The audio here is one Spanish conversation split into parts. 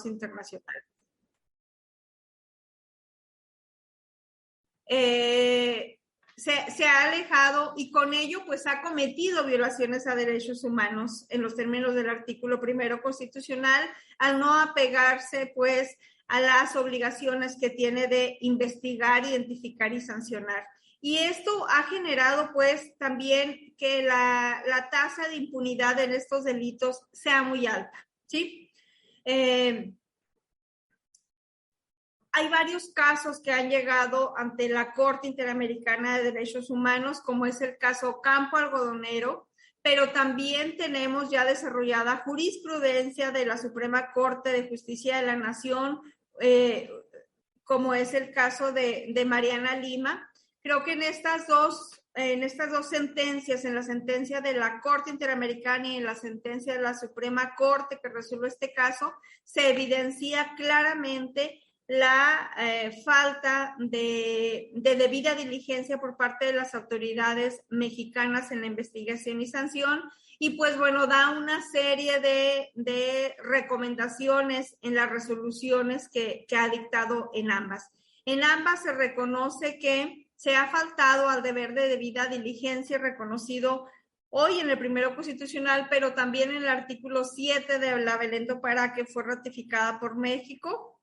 internacional. Se ha alejado y con ello pues ha cometido violaciones a derechos humanos en los términos del artículo 1 constitucional al no apegarse pues a las obligaciones que tiene de investigar, identificar y sancionar. Y esto ha generado pues también que la tasa de impunidad en estos delitos sea muy alta, ¿sí? Hay varios casos que han llegado ante la Corte Interamericana de Derechos Humanos, como es el caso Campo Algodonero, pero también tenemos ya desarrollada jurisprudencia de la Suprema Corte de Justicia de la Nación, como es el caso de Mariana Lima. Creo que en estas dos sentencias, en la sentencia de la Corte Interamericana y en la sentencia de la Suprema Corte que resuelve este caso, se evidencia claramente la falta de debida diligencia por parte de las autoridades mexicanas en la investigación y sanción, y pues bueno, da una serie de recomendaciones en las resoluciones que ha dictado en ambas. En ambas se reconoce que se ha faltado al deber de debida diligencia reconocido hoy en el 1 constitucional, pero también en el artículo 7 de la Belén do Pará, que fue ratificada por México,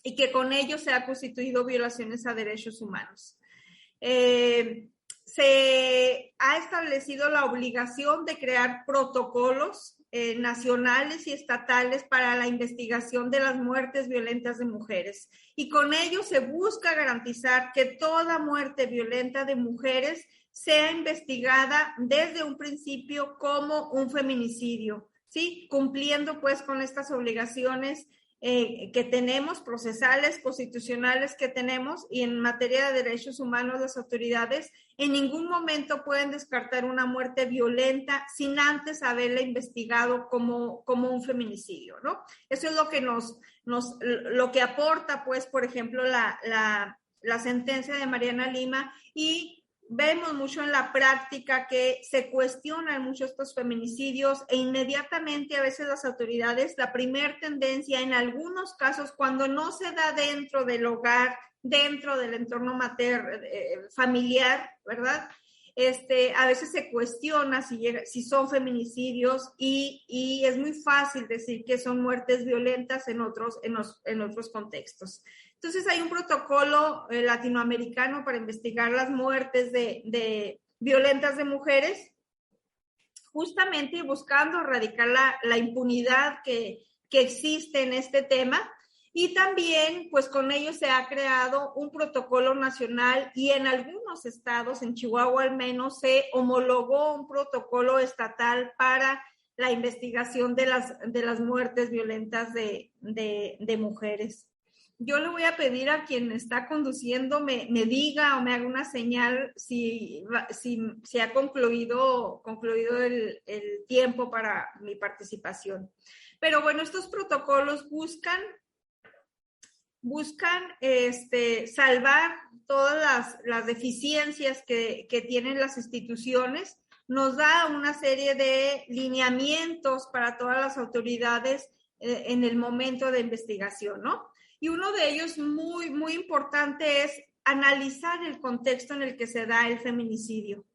y que con ello se ha constituido violaciones a derechos humanos. Se ha establecido la obligación de crear protocolos nacionales y estatales para la investigación de las muertes violentas de mujeres. Y con ello se busca garantizar que toda muerte violenta de mujeres sea investigada desde un principio como un feminicidio, ¿sí? Cumpliendo pues con estas obligaciones que tenemos, procesales, constitucionales que tenemos, y en materia de derechos humanos las autoridades en ningún momento pueden descartar una muerte violenta sin antes haberla investigado como un feminicidio, ¿no? Eso es lo que lo que aporta, pues, por ejemplo, la sentencia de Mariana Lima, y vemos mucho en la práctica que se cuestionan mucho estos feminicidios e inmediatamente a veces las autoridades, la primer tendencia en algunos casos, cuando no se da dentro del hogar, dentro del entorno familiar, ¿verdad? A veces se cuestiona si son feminicidios y es muy fácil decir que son muertes violentas en otros contextos. Entonces hay un protocolo latinoamericano para investigar las muertes violentas de mujeres, justamente buscando erradicar la impunidad que existe en este tema. Y también, pues con ello se ha creado un protocolo nacional y en algunos estados, en Chihuahua al menos, se homologó un protocolo estatal para la investigación de las muertes violentas de mujeres. Yo le voy a pedir a quien está conduciendo me diga o me haga una señal si ha concluido el tiempo para mi participación. Pero bueno, estos protocolos buscan salvar todas las deficiencias que tienen las instituciones, nos da una serie de lineamientos para todas las autoridades en el momento de investigación, ¿no? Y uno de ellos muy, muy importante es analizar el contexto en el que se da el feminicidio,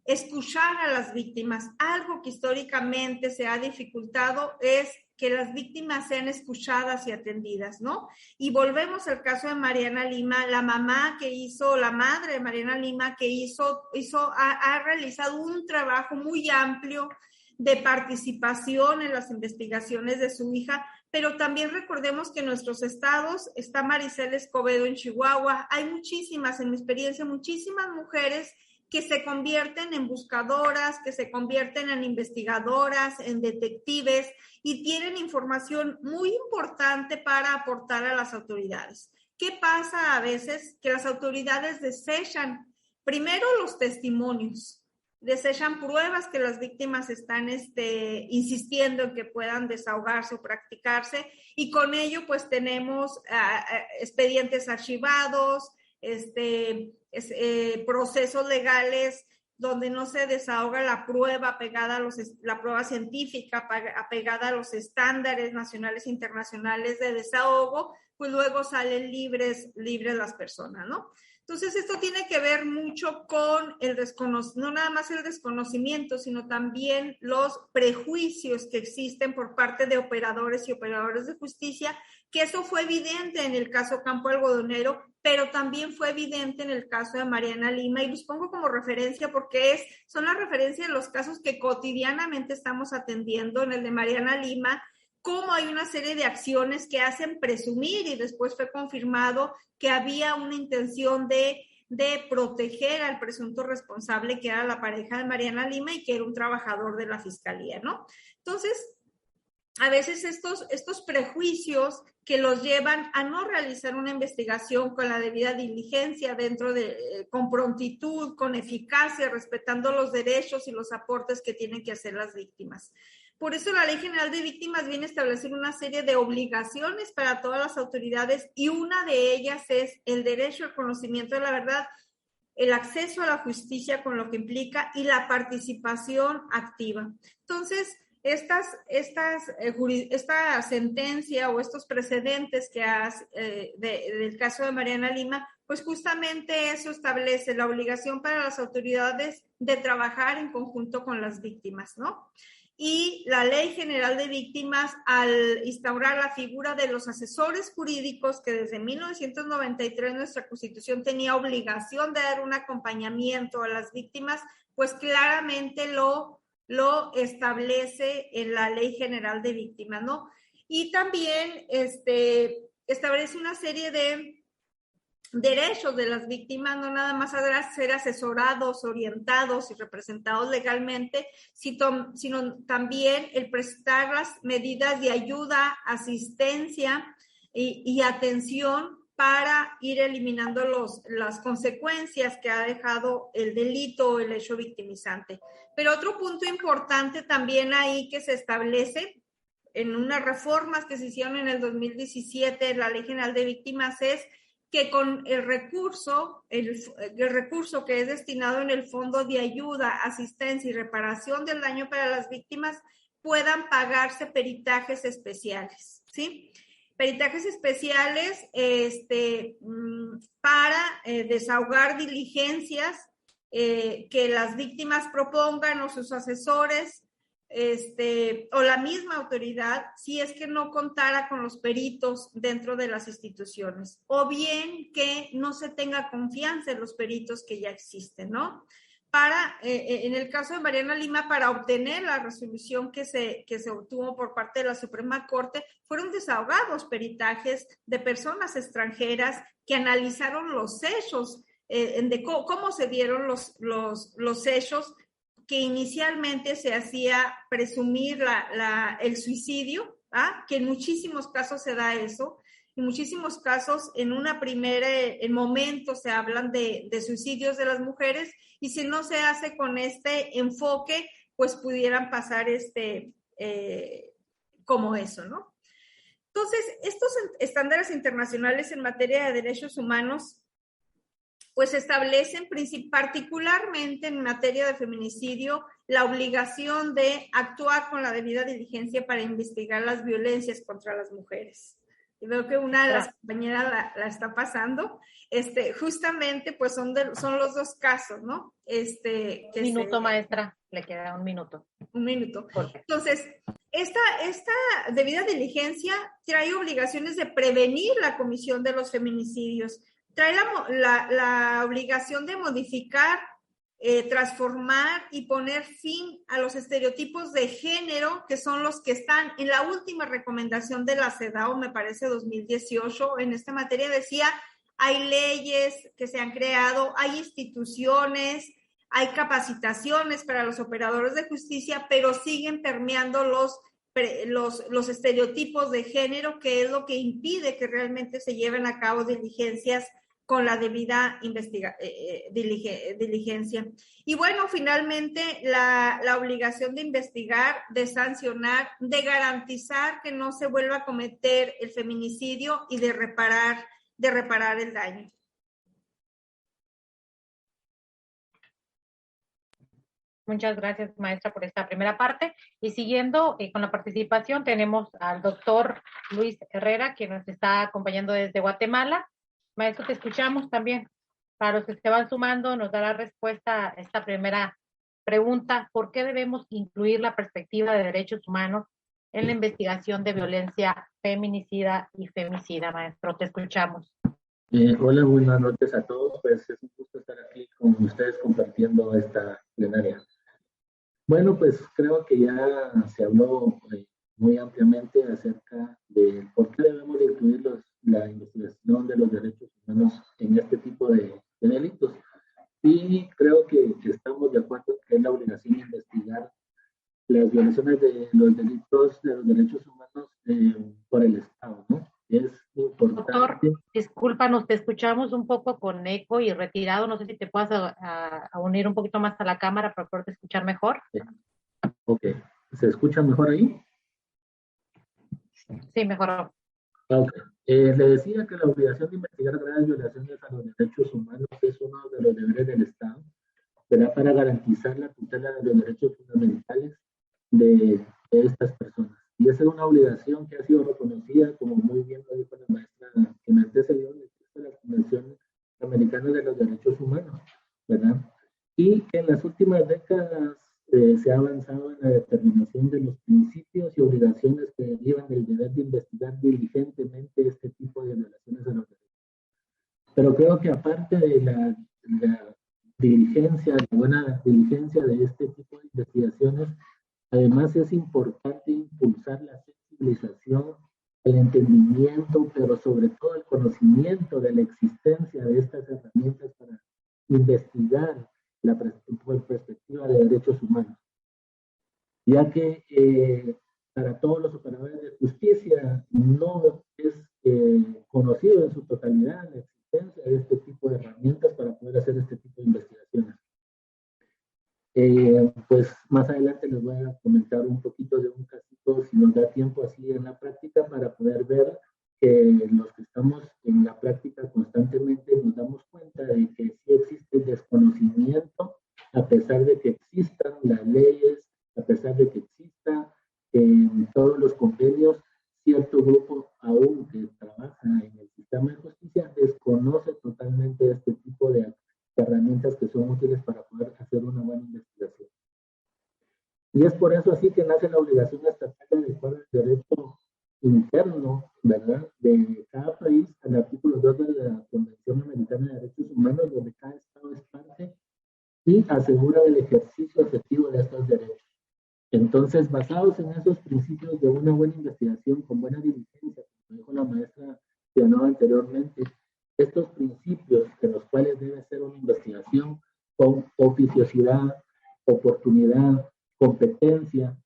escuchar a las víctimas. Algo que históricamente se ha dificultado es que las víctimas sean escuchadas y atendidas, ¿no? Y volvemos al caso de Mariana Lima, la madre de Mariana Lima, que ha realizado un trabajo muy amplio de participación en las investigaciones de su hija, pero también recordemos que en nuestros estados está Maricela Escobedo en Chihuahua. Hay muchísimas, en mi experiencia, muchísimas mujeres que se convierten en buscadoras, que se convierten en investigadoras, en detectives y tienen información muy importante para aportar a las autoridades. ¿Qué pasa a veces? Que las autoridades desechan primero los testimonios, desechan pruebas que las víctimas están insistiendo en que puedan desahogarse o practicarse, y con ello pues tenemos expedientes archivados, procesos legales donde no se desahoga la prueba apegada a la prueba científica, apegada a los estándares nacionales e internacionales de desahogo, pues luego salen libres las personas, ¿no? Entonces, esto tiene que ver mucho con no nada más el desconocimiento, sino también los prejuicios que existen por parte de operadores y operadoras de justicia, que eso fue evidente en el caso Campo Algodonero, pero también fue evidente en el caso de Mariana Lima, y los pongo como referencia porque son la referencia de los casos que cotidianamente estamos atendiendo. En el de Mariana Lima, cómo hay una serie de acciones que hacen presumir, y después fue confirmado que había una intención de proteger al presunto responsable, que era la pareja de Mariana Lima y que era un trabajador de la fiscalía, ¿no? Entonces, a veces estos prejuicios que los llevan a no realizar una investigación con la debida diligencia, con prontitud, con eficacia, respetando los derechos y los aportes que tienen que hacer las víctimas. Por eso la Ley General de Víctimas viene a establecer una serie de obligaciones para todas las autoridades, y una de ellas es el derecho al conocimiento de la verdad, el acceso a la justicia con lo que implica, y la participación activa. Entonces, esta sentencia o estos precedentes que del caso de Mariana Lima, pues justamente eso establece la obligación para las autoridades de trabajar en conjunto con las víctimas, ¿no? Y la Ley General de Víctimas, al instaurar la figura de los asesores jurídicos, que desde 1993 nuestra Constitución tenía obligación de dar un acompañamiento a las víctimas, pues claramente lo establece en la Ley General de Víctimas, ¿no? Y también establece una serie de derechos de las víctimas, no nada más ser asesorados, orientados y representados legalmente, sino también el prestar las medidas de ayuda, asistencia y atención para ir eliminando las consecuencias que ha dejado el delito o el hecho victimizante. Pero otro punto importante también ahí que se establece en unas reformas que se hicieron en el 2017 en la Ley General de Víctimas es que con el recurso que es destinado en el Fondo de Ayuda, Asistencia y Reparación del Daño para las Víctimas puedan pagarse peritajes especiales, ¿sí? Peritajes especiales para desahogar diligencias que las víctimas propongan, o sus asesores, o la misma autoridad, si es que no contara con los peritos dentro de las instituciones, o bien que no se tenga confianza en los peritos que ya existen, ¿no? En el caso de Mariana Lima, para obtener la resolución que se obtuvo por parte de la Suprema Corte, fueron desahogados peritajes de personas extranjeras que analizaron los hechos, de cómo se dieron los hechos, que inicialmente se hacía presumir el suicidio, que en muchísimos casos se da eso. En muchísimos casos, en momento se hablan de suicidios de las mujeres, y si no se hace con este enfoque, pues pudieran pasar como eso, ¿no? Entonces, estos estándares internacionales en materia de derechos humanos pues establecen particularmente en materia de feminicidio la obligación de actuar con la debida diligencia para investigar las violencias contra las mujeres. Y veo que una de las compañeras la está pasando. Justamente, pues son los dos casos, ¿no? Maestra, le queda un minuto. Un minuto. Entonces, esta debida diligencia trae obligaciones de prevenir la comisión de los feminicidios. Trae la obligación de modificar, transformar y poner fin a los estereotipos de género, que son los que están en la última recomendación de la CEDAW, me parece 2018, en esta materia decía, hay leyes que se han creado, hay instituciones, hay capacitaciones para los operadores de justicia, pero siguen permeando los estereotipos de género, que es lo que impide que realmente se lleven a cabo diligencias con la debida diligencia. Y bueno, finalmente la obligación de investigar, de sancionar, de garantizar que no se vuelva a cometer el feminicidio y de reparar el daño. Muchas gracias, maestra, por esta primera parte. Y siguiendo con la participación, tenemos al doctor Luis Herrera, que nos está acompañando desde Guatemala. Maestro, te escuchamos también. Para los que se van sumando, nos dará respuesta a esta primera pregunta. ¿Por qué debemos incluir la perspectiva de derechos humanos en la investigación de violencia feminicida y femicida? Maestro, te escuchamos. Hola, buenas noches a todos. Pues es un gusto estar aquí con ustedes compartiendo esta plenaria. Bueno, pues creo que ya se habló muy ampliamente acerca de por qué debemos de incluir la investigación de los derechos humanos en este tipo de delitos. Y creo que estamos de acuerdo que es la obligación de investigar las violaciones de los delitos de los derechos humanos por el Estado, ¿no? Es importante. Doctor, discúlpanos, te escuchamos un poco con eco y retirado. No sé si te puedas a unir un poquito más a la cámara para poderte escuchar mejor. Ok, ¿se escucha mejor ahí? Sí, mejor. Ok. Le decía que la obligación de investigar graves violaciones a los derechos humanos es uno de los deberes del Estado, ¿verdad? Para garantizar la tutela de los derechos fundamentales de estas personas. Y esa es una obligación que ha sido reconocida, como muy bien lo dijo la maestra que me antecedió, en el texto de la Convención Americana de los Derechos Humanos, ¿verdad? Y que en las últimas décadas se ha avanzado en la determinación de los principios y obligaciones que derivan del deber de investigar diligentemente este tipo de violaciones a los derechos. Pero creo que aparte de la diligencia, la buena diligencia de este tipo de investigaciones, además es importante impulsar la sensibilización, el entendimiento, pero sobre todo el conocimiento de la existencia de estas herramientas para investigar la perspectiva de derechos humanos. Ya que para todos los operadores de justicia no es conocido en su totalidad la existencia de este tipo de herramientas para poder hacer este tipo de investigaciones. Pues más adelante les voy a comentar un poquito de un casito, si nos da tiempo así en la práctica, para poder ver que los que estamos en la práctica constantemente nos damos cuenta de que sí existe desconocimiento, a pesar de que existan las leyes, a pesar de que exista todos los convenios, cierto grupo aún que trabaja en el sistema de justicia desconoce totalmente este tipo de herramientas que son útiles para poder hacer una buena investigación. Y es por eso así que nace la obligación estatal de adecuar el derecho interno, ¿verdad?, de cada país al artículo 2 de la Convención Americana de Derechos Humanos, donde cada Estado es parte y asegura el ejercicio efectivo de estos derechos. Entonces, basados en esos principios de una buena investigación con buena diligencia, como dijo la maestra que hablaba anteriormente, estos principios en los cuales debe ser una investigación con oficiosidad, oportunidad, competencia,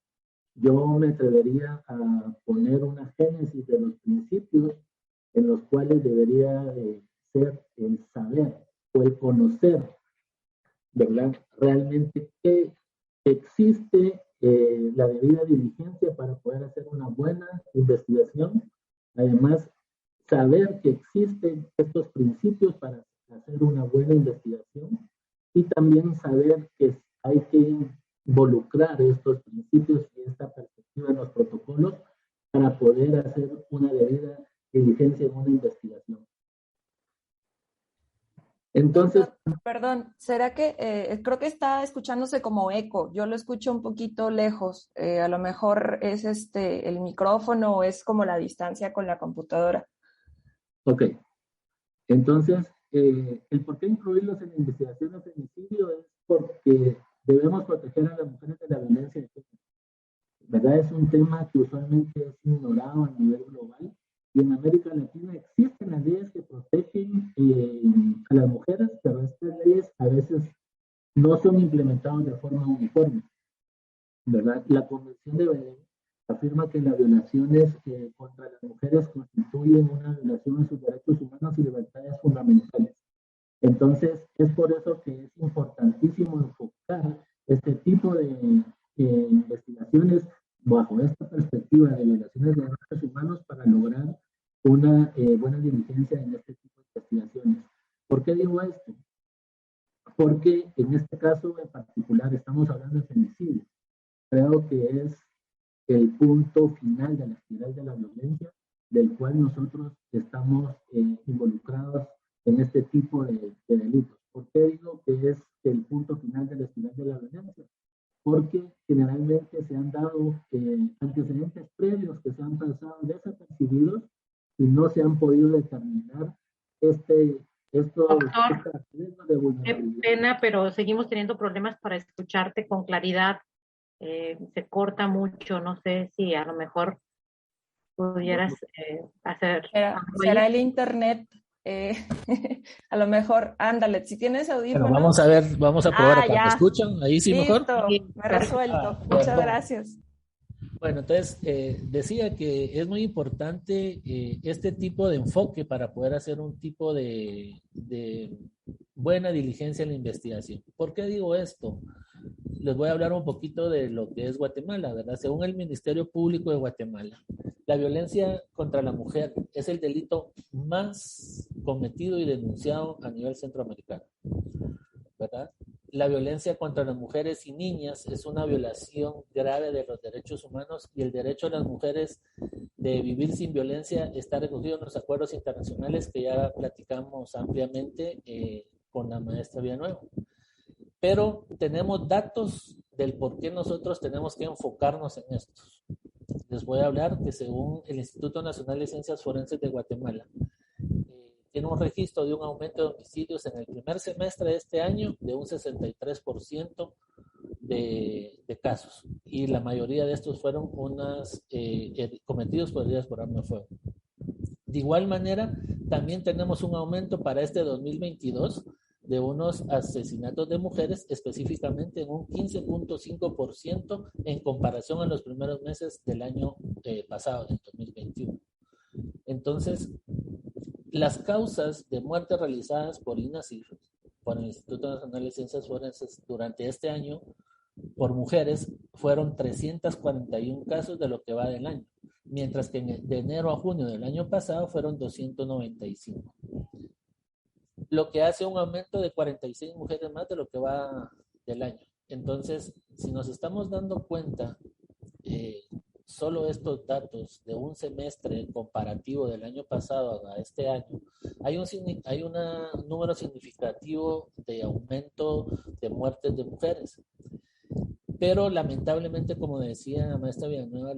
yo me atrevería a poner una génesis de los principios en los cuales debería ser el saber o el conocer, ¿verdad?, realmente qué existe la debida diligencia para poder hacer una buena investigación. Además, saber que existen estos principios para hacer una buena investigación y también saber que hay que involucrar estos principios y esta perspectiva en los protocolos para poder hacer una debida diligencia en una investigación. Entonces, perdón, ¿será que creo que está escuchándose como eco? Yo lo escucho un poquito lejos. A lo mejor es el micrófono o es como la distancia con la computadora. Ok. Entonces, el por qué incluirlos en la investigación de femicidio es porque debemos proteger a las mujeres de la violencia de género. ¿Verdad? Es un tema que usualmente es ignorado a nivel global. Y en América Latina existen las leyes que protegen a las mujeres, pero estas leyes a veces no son implementadas de forma uniforme, ¿verdad? La Convención de Belén afirma que las violaciones contra las mujeres constituyen una violación de sus derechos humanos y libertades fundamentales. Entonces, es por eso que es importantísimo enfocar este tipo de investigaciones bajo esta perspectiva de violaciones de derechos humanos para lograr una buena diligencia en este tipo de investigaciones. ¿Por qué digo esto? porque en este caso en particular estamos hablando de femicidio. Creo que es el punto final de la espiral de la violencia, del cual nosotros estamos involucrados en este tipo de delitos. ¿Por qué digo que es el punto final de la espiral de la violencia? Porque generalmente se han dado antecedentes previos que se han pasado desapercibidos y no se han podido determinar Doctor, de vulnerabilidad. qué pena, pero seguimos teniendo problemas para escucharte con claridad. Se corta mucho, no sé si a lo mejor pudieras hacer... ¿Será el internet? A lo mejor, ándale, si tienes audífonos. Bueno, vamos a ver, vamos a probar acá. Ya. ¿Me escuchan? Ahí sí. Listo, mejor. me resuelto. Muchas gracias. Bueno, entonces decía que es muy importante este tipo de enfoque para poder hacer un tipo de buena diligencia en la investigación. ¿Por qué digo esto? Les voy a hablar un poquito de lo que es Guatemala, ¿verdad? Según el Ministerio Público de Guatemala, la violencia contra la mujer es el delito más cometido y denunciado a nivel centroamericano, ¿verdad? La violencia contra las mujeres y niñas es una violación grave de los derechos humanos y el derecho de las mujeres de vivir sin violencia está recogido en los acuerdos internacionales que ya platicamos ampliamente con la maestra Villanueva. Pero tenemos datos del por qué nosotros tenemos que enfocarnos en estos. Les voy a hablar que según el Instituto Nacional de Ciencias Forenses de Guatemala, tiene un registro de un aumento de homicidios en el primer semestre de este año de un 63% de casos. Y la mayoría de estos fueron cometidos por heridas por arma de fuego. De igual manera, también tenemos un aumento para este 2022 de unos asesinatos de mujeres, específicamente en un 15.5% en comparación a los primeros meses del año pasado, del 2021. Entonces, las causas de muerte realizadas por INACIF, por el Instituto Nacional de Ciencias Forenses, durante este año, por mujeres, fueron 341 casos de lo que va del año, mientras que de enero a junio del año pasado fueron 295. Lo que hace un aumento de 46 mujeres más de lo que va del año. Entonces, si nos estamos dando cuenta, solo estos datos de un semestre comparativo del año pasado a este año, hay un número significativo de aumento de muertes de mujeres. Pero lamentablemente, como decía la maestra Villanueva,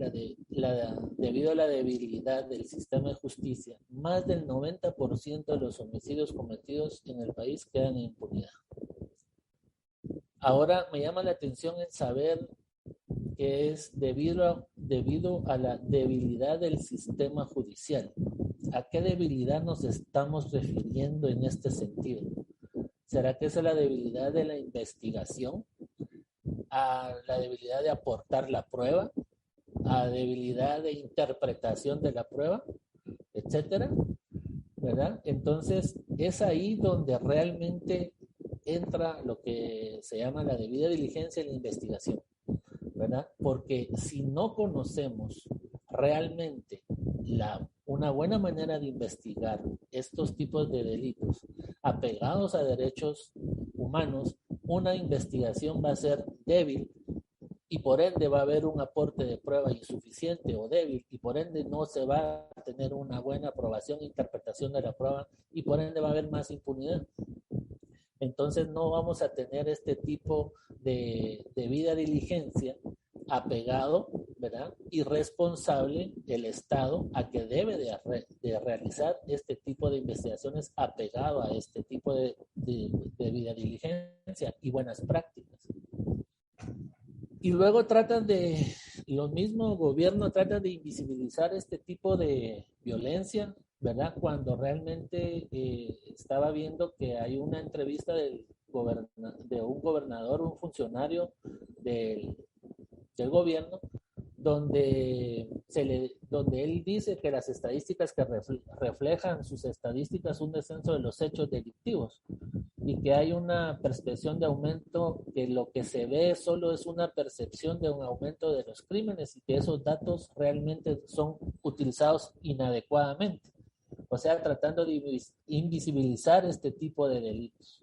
debido a la debilidad del sistema de justicia, más del 90% de los homicidios cometidos en el país quedan en impunidad. Ahora me llama la atención el saber que es debido a la debilidad del sistema judicial. ¿A qué debilidad nos estamos refiriendo en este sentido? ¿Será que es la debilidad de la investigación? ¿A la debilidad de aportar la prueba? ¿A debilidad de interpretación de la prueba? Etcétera, ¿verdad? Entonces, es ahí donde realmente entra lo que se llama la debida diligencia en la investigación, ¿verdad? Porque si no conocemos realmente una buena manera de investigar estos tipos de delitos apegados a derechos humanos, una investigación va a ser débil y por ende va a haber un aporte de prueba insuficiente o débil y por ende no se va a tener una buena aprobación e interpretación de la prueba y por ende va a haber más impunidad. Entonces no vamos a tener este tipo de debida diligencia apegado, ¿verdad? Y responsable el Estado a que debe de realizar este tipo de investigaciones apegado a este tipo de debida diligencia y buenas prácticas. Y luego los mismos gobiernos tratan de invisibilizar este tipo de violencia, ¿verdad? Cuando realmente estaba viendo que hay una entrevista de un gobernador, un funcionario del gobierno, donde él dice que las estadísticas que reflejan sus estadísticas un descenso de los hechos delictivos y que hay una percepción de aumento, que lo que se ve solo es una percepción de un aumento de los crímenes y que esos datos realmente son utilizados inadecuadamente, o sea, tratando de invisibilizar este tipo de delitos,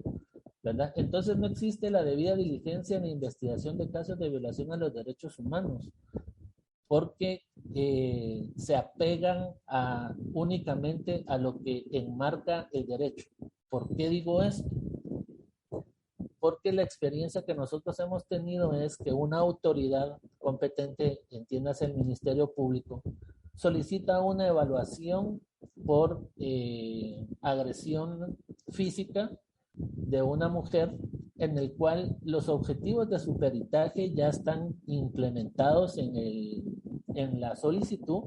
¿verdad? Entonces no existe la debida diligencia en la investigación de casos de violación a los derechos humanos, porque se apegan únicamente a lo que enmarca el derecho. ¿Por qué digo esto? Porque la experiencia que nosotros hemos tenido es que una autoridad competente, entiéndase el Ministerio Público, solicita una evaluación por agresión física de una mujer, en el cual los objetivos de su peritaje ya están implementados en la solicitud,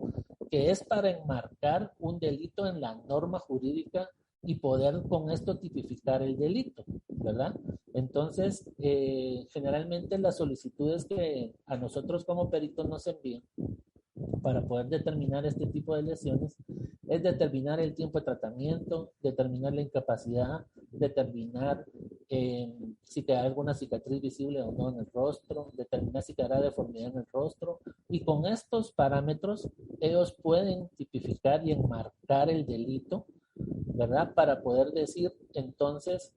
que es para enmarcar un delito en la norma jurídica y poder con esto tipificar el delito, ¿verdad? Entonces, generalmente las solicitudes que a nosotros como peritos nos envían para poder determinar este tipo de lesiones es determinar el tiempo de tratamiento, determinar la incapacidad, determinar si queda alguna cicatriz visible o no en el rostro, determinar si quedará deformidad en el rostro, y con estos parámetros ellos pueden tipificar y enmarcar el delito, ¿verdad? Para poder decir entonces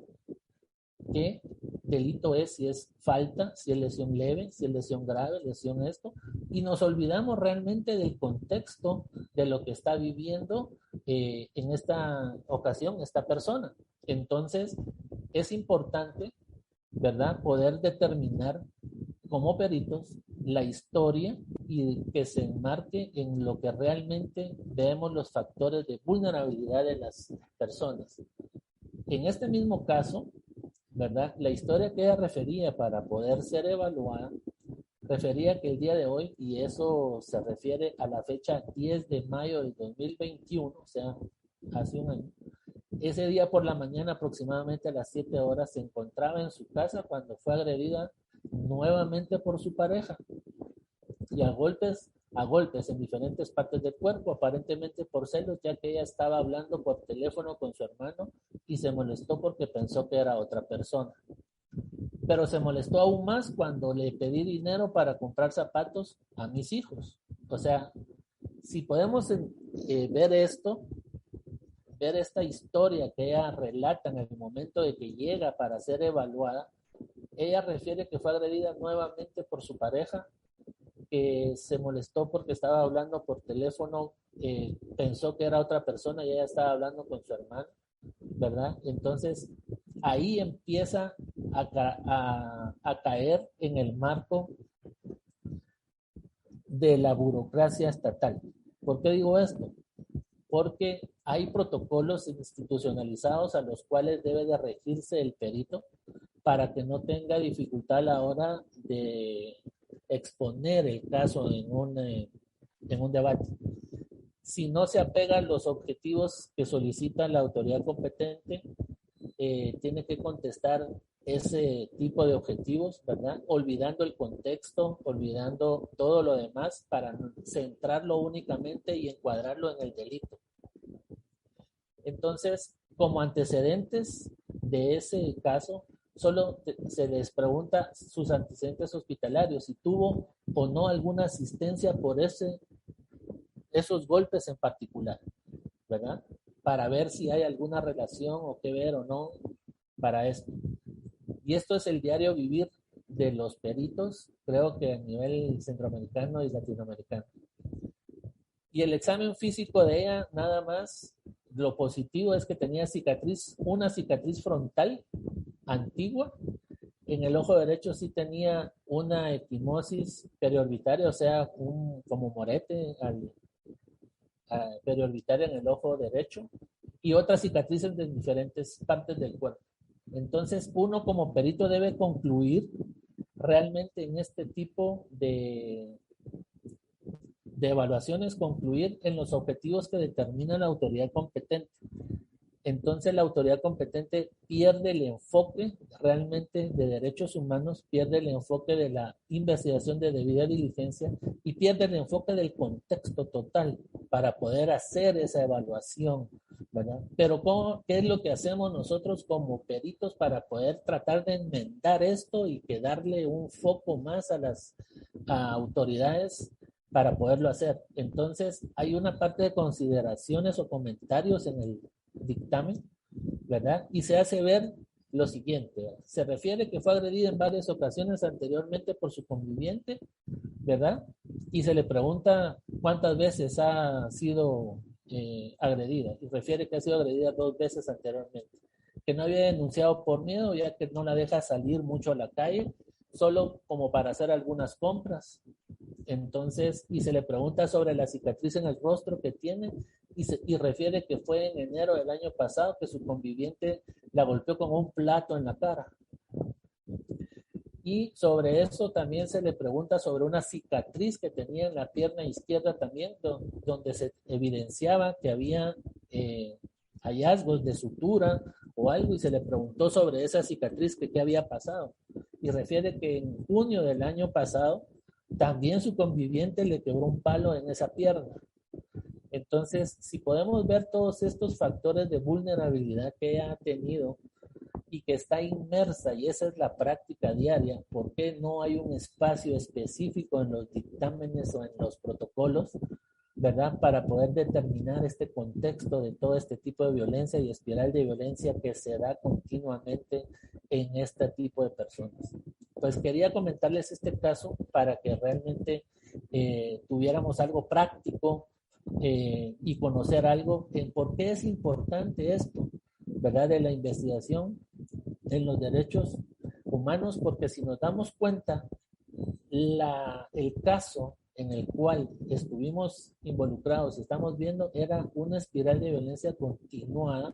qué delito es, si es falta, si es lesión leve, si es lesión grave, lesión esto, y nos olvidamos realmente del contexto de lo que está viviendo en esta ocasión esta persona. Entonces, es importante, ¿verdad?, poder determinar como peritos la historia y que se enmarque en lo que realmente vemos los factores de vulnerabilidad de las personas. En este mismo caso, ¿verdad?, la historia que ella refería para poder ser evaluada, refería que el día de hoy, y eso se refiere a la fecha 10 de mayo del 2021, o sea, hace un año, ese día por la mañana aproximadamente a las 7 horas se encontraba en su casa cuando fue agredida nuevamente por su pareja, y a golpes en diferentes partes del cuerpo, aparentemente por celos, ya que ella estaba hablando por teléfono con su hermano y se molestó porque pensó que era otra persona. Pero se molestó aún más cuando le pedí dinero para comprar zapatos a mis hijos. O sea, si podemos ver esto, ver esta historia que ella relata en el momento de que llega para ser evaluada, ella refiere que fue agredida nuevamente por su pareja, que se molestó porque estaba hablando por teléfono, pensó que era otra persona y ella estaba hablando con su hermano, ¿verdad? Entonces, ahí empieza a caer en el marco de la burocracia estatal. ¿Por qué digo esto? Porque hay protocolos institucionalizados a los cuales debe de regirse el perito para que no tenga dificultad a la hora de exponer el caso en un debate. Si no se apega a los objetivos que solicita la autoridad competente, tiene que contestar ese tipo de objetivos, ¿verdad? Olvidando el contexto, olvidando todo lo demás para centrarlo únicamente y encuadrarlo en el delito. Entonces, como antecedentes de ese caso, solo se les pregunta sus antecedentes hospitalarios, si tuvo o no alguna asistencia por esos golpes en particular, ¿verdad? Para ver si hay alguna relación o qué ver o no para esto. Y esto es el diario vivir de los peritos, creo que a nivel centroamericano y latinoamericano. Y el examen físico de ella, nada más, lo positivo es que tenía una cicatriz frontal antigua. En el ojo derecho sí tenía una equimosis periorbitaria, o sea, como morete periorbitaria en el ojo derecho, y otras cicatrices de diferentes partes del cuerpo. Entonces, uno como perito debe concluir realmente en este tipo de evaluaciones, concluir en los objetivos que determina la autoridad competente. Entonces la autoridad competente pierde el enfoque realmente de derechos humanos, pierde el enfoque de la investigación de debida diligencia y pierde el enfoque del contexto total para poder hacer esa evaluación, ¿verdad? Pero ¿qué es lo que hacemos nosotros como peritos para poder tratar de enmendar esto y que darle un foco más a las autoridades para poderlo hacer? Entonces hay una parte de consideraciones o comentarios en el dictamen, ¿verdad? Y se hace ver lo siguiente, se refiere que fue agredida en varias ocasiones anteriormente por su conviviente, ¿verdad? Y se le pregunta cuántas veces ha sido agredida, y refiere que ha sido agredida 2 veces anteriormente, que no había denunciado por miedo, ya que no la deja salir mucho a la calle, solo como para hacer algunas compras. Entonces, y se le pregunta sobre la cicatriz en el rostro que tiene, y refiere que fue en enero del año pasado que su conviviente la golpeó con un plato en la cara. Y sobre eso también se le pregunta sobre una cicatriz que tenía en la pierna izquierda también, donde se evidenciaba que había hallazgos de sutura o algo, y se le preguntó sobre esa cicatriz que qué había pasado. Y refiere que en junio del año pasado también su conviviente le quebró un palo en esa pierna. Entonces, si podemos ver todos estos factores de vulnerabilidad que ella ha tenido y que está inmersa, y esa es la práctica diaria, ¿por qué no hay un espacio específico en los dictámenes o en los protocolos, ¿verdad? Para poder determinar este contexto de todo este tipo de violencia y espiral de violencia que se da continuamente en este tipo de personas. Pues quería comentarles este caso para que realmente tuviéramos algo práctico y conocer algo en por qué es importante esto, ¿verdad? De la investigación en los derechos humanos, porque si nos damos cuenta, el caso en el cual estuvimos involucrados, estamos viendo, era una espiral de violencia continuada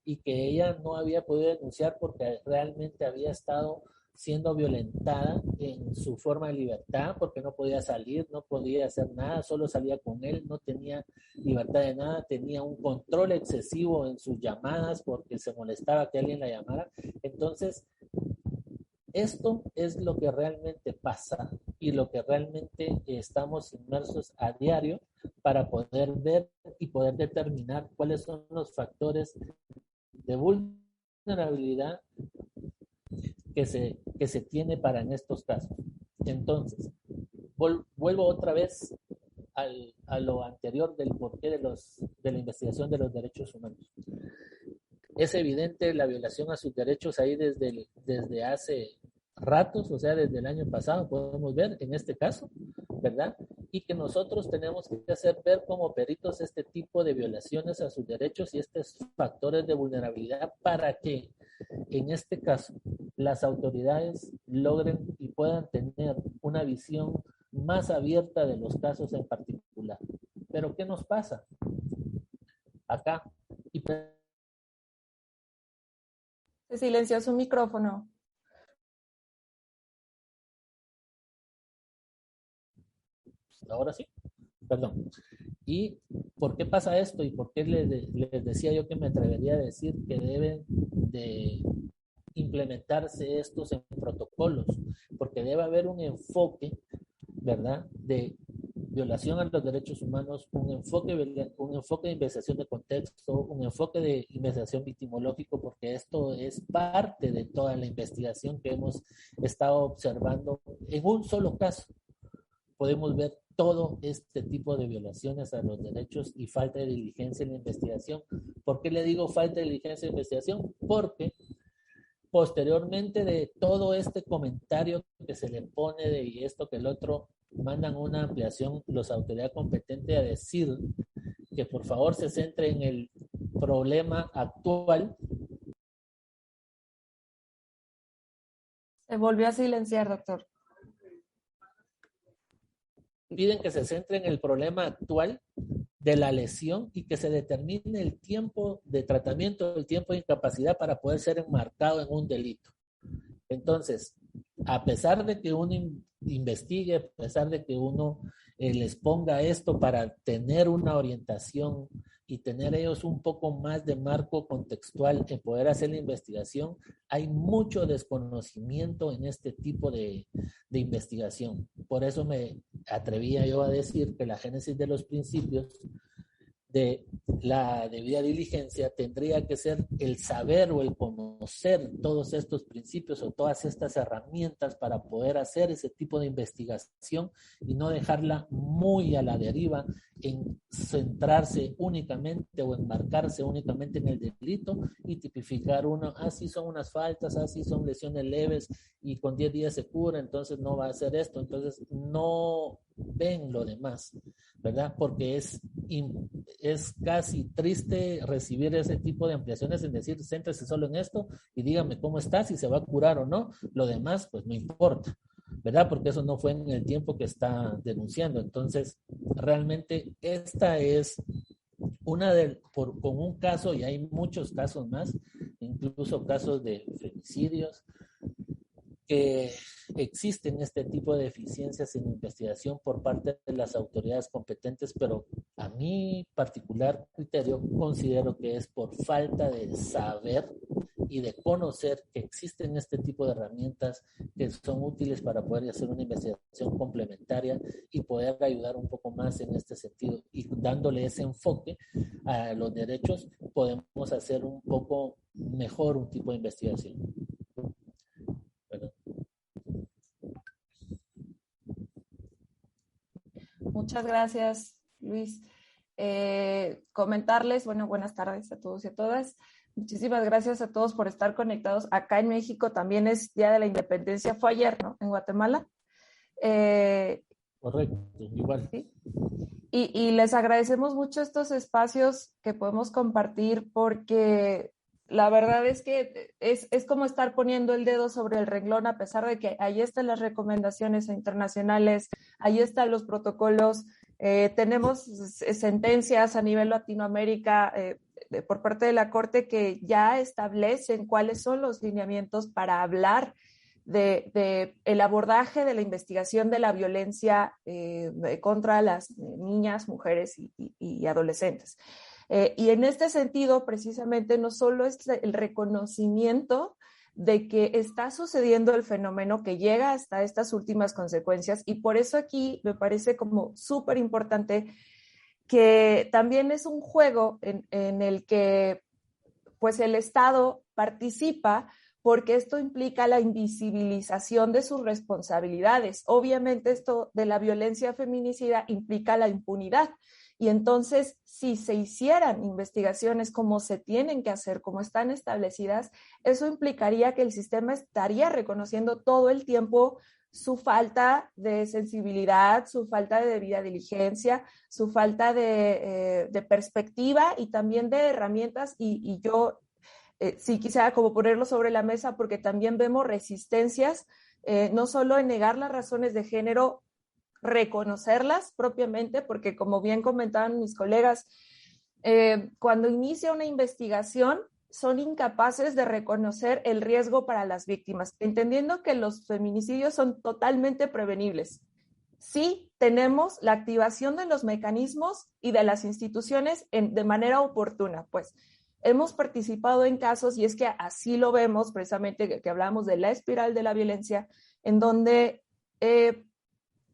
y que ella no había podido denunciar porque realmente había estado siendo violentada en su forma de libertad, porque no podía salir, no podía hacer nada, solo salía con él, no tenía libertad de nada, tenía un control excesivo en sus llamadas porque se molestaba que alguien la llamara. Entonces, esto es lo que realmente pasa y lo que realmente estamos inmersos a diario para poder ver y poder determinar cuáles son los factores de vulnerabilidad que se tiene para en estos casos. Entonces, vuelvo otra vez a lo anterior del porqué de la investigación de los derechos humanos. Es evidente la violación a sus derechos ahí desde hace ratos, o sea, desde el año pasado, podemos ver en este caso, ¿verdad? Y que nosotros tenemos que hacer ver como peritos este tipo de violaciones a sus derechos y estos factores de vulnerabilidad para que, en este caso, las autoridades logren y puedan tener una visión más abierta de los casos en particular. Pero, ¿qué nos pasa? Acá. Se silenció su micrófono. Ahora sí, perdón. ¿Y por qué pasa esto? ¿Y por qué les decía yo que me atrevería a decir que deben de implementarse estos en protocolos? Porque debe haber un enfoque, ¿verdad?, de violación a los derechos humanos, un enfoque de investigación de contexto, un enfoque de investigación victimológico, porque esto es parte de toda la investigación que hemos estado observando. En un solo caso podemos ver todo este tipo de violaciones a los derechos y falta de diligencia en la investigación. ¿Por qué le digo falta de diligencia en la investigación? Porque posteriormente de todo este comentario que se le pone de y esto que el otro, mandan una ampliación los autoridades competentes a decir que por favor se centre en el problema actual. Se volvió a silenciar, doctor. Piden que se centre en el problema actual de la lesión y que se determine el tiempo de tratamiento, el tiempo de incapacidad para poder ser enmarcado en un delito. Entonces, a pesar de que uno investigue, a pesar de que uno les ponga esto para tener una orientación y tener ellos un poco más de marco contextual en poder hacer la investigación, hay mucho desconocimiento en este tipo de investigación. Por eso me atrevía yo a decir que la génesis de los principios de la debida diligencia tendría que ser el saber o el conocer todos estos principios o todas estas herramientas para poder hacer ese tipo de investigación y no dejarla muy a la deriva en centrarse únicamente o enmarcarse únicamente en el delito y tipificar así son unas faltas, así son lesiones leves y con 10 días se cura, entonces no va a hacer esto, entonces no ven lo demás, ¿verdad? Porque es casi triste recibir ese tipo de ampliaciones en decir, céntrese solo en esto y dígame cómo está, si se va a curar o no, lo demás pues no importa, ¿verdad? Porque eso no fue en el tiempo que está denunciando. Entonces, realmente esta es con un caso, y hay muchos casos más, incluso casos de femicidios, que existen este tipo de deficiencias en investigación por parte de las autoridades competentes, pero a mi particular criterio considero que es por falta de saber y de conocer que existen este tipo de herramientas que son útiles para poder hacer una investigación complementaria y poder ayudar un poco más en este sentido. Y dándole ese enfoque a los derechos, podemos hacer un poco mejor un tipo de investigación. Muchas gracias, Luis. Comentarles, bueno, buenas tardes a todos y a todas. Muchísimas gracias a todos por estar conectados. Acá en México también es Día de la Independencia, fue ayer, ¿no? En Guatemala. Correcto, igual. ¿Sí? Y les agradecemos mucho estos espacios que podemos compartir porque la verdad es que es como estar poniendo el dedo sobre el renglón, a pesar de que ahí están las recomendaciones internacionales, ahí están los protocolos, tenemos sentencias a nivel Latinoamérica por parte de la Corte que ya establecen cuáles son los lineamientos para hablar de el abordaje de la investigación de la violencia contra las niñas, mujeres y adolescentes. Y en este sentido, precisamente, no solo es el reconocimiento de que está sucediendo el fenómeno que llega hasta estas últimas consecuencias, y por eso aquí me parece como súper importante que también es un juego en el que pues el Estado participa, porque esto implica la invisibilización de sus responsabilidades. Obviamente esto de la violencia feminicida implica la impunidad. Y entonces, si se hicieran investigaciones como se tienen que hacer, como están establecidas, eso implicaría que el sistema estaría reconociendo todo el tiempo su falta de sensibilidad, su falta de debida diligencia, su falta de perspectiva y también de herramientas. Y yo sí quisiera como ponerlo sobre la mesa porque también vemos resistencias, no solo en negar las razones de género, reconocerlas propiamente, porque como bien comentaban mis colegas, cuando inicia una investigación son incapaces de reconocer el riesgo para las víctimas, entendiendo que los feminicidios son totalmente prevenibles. Sí tenemos la activación de los mecanismos y de las instituciones de manera oportuna, pues hemos participado en casos, y es que así lo vemos, precisamente que hablamos de la espiral de la violencia, en donde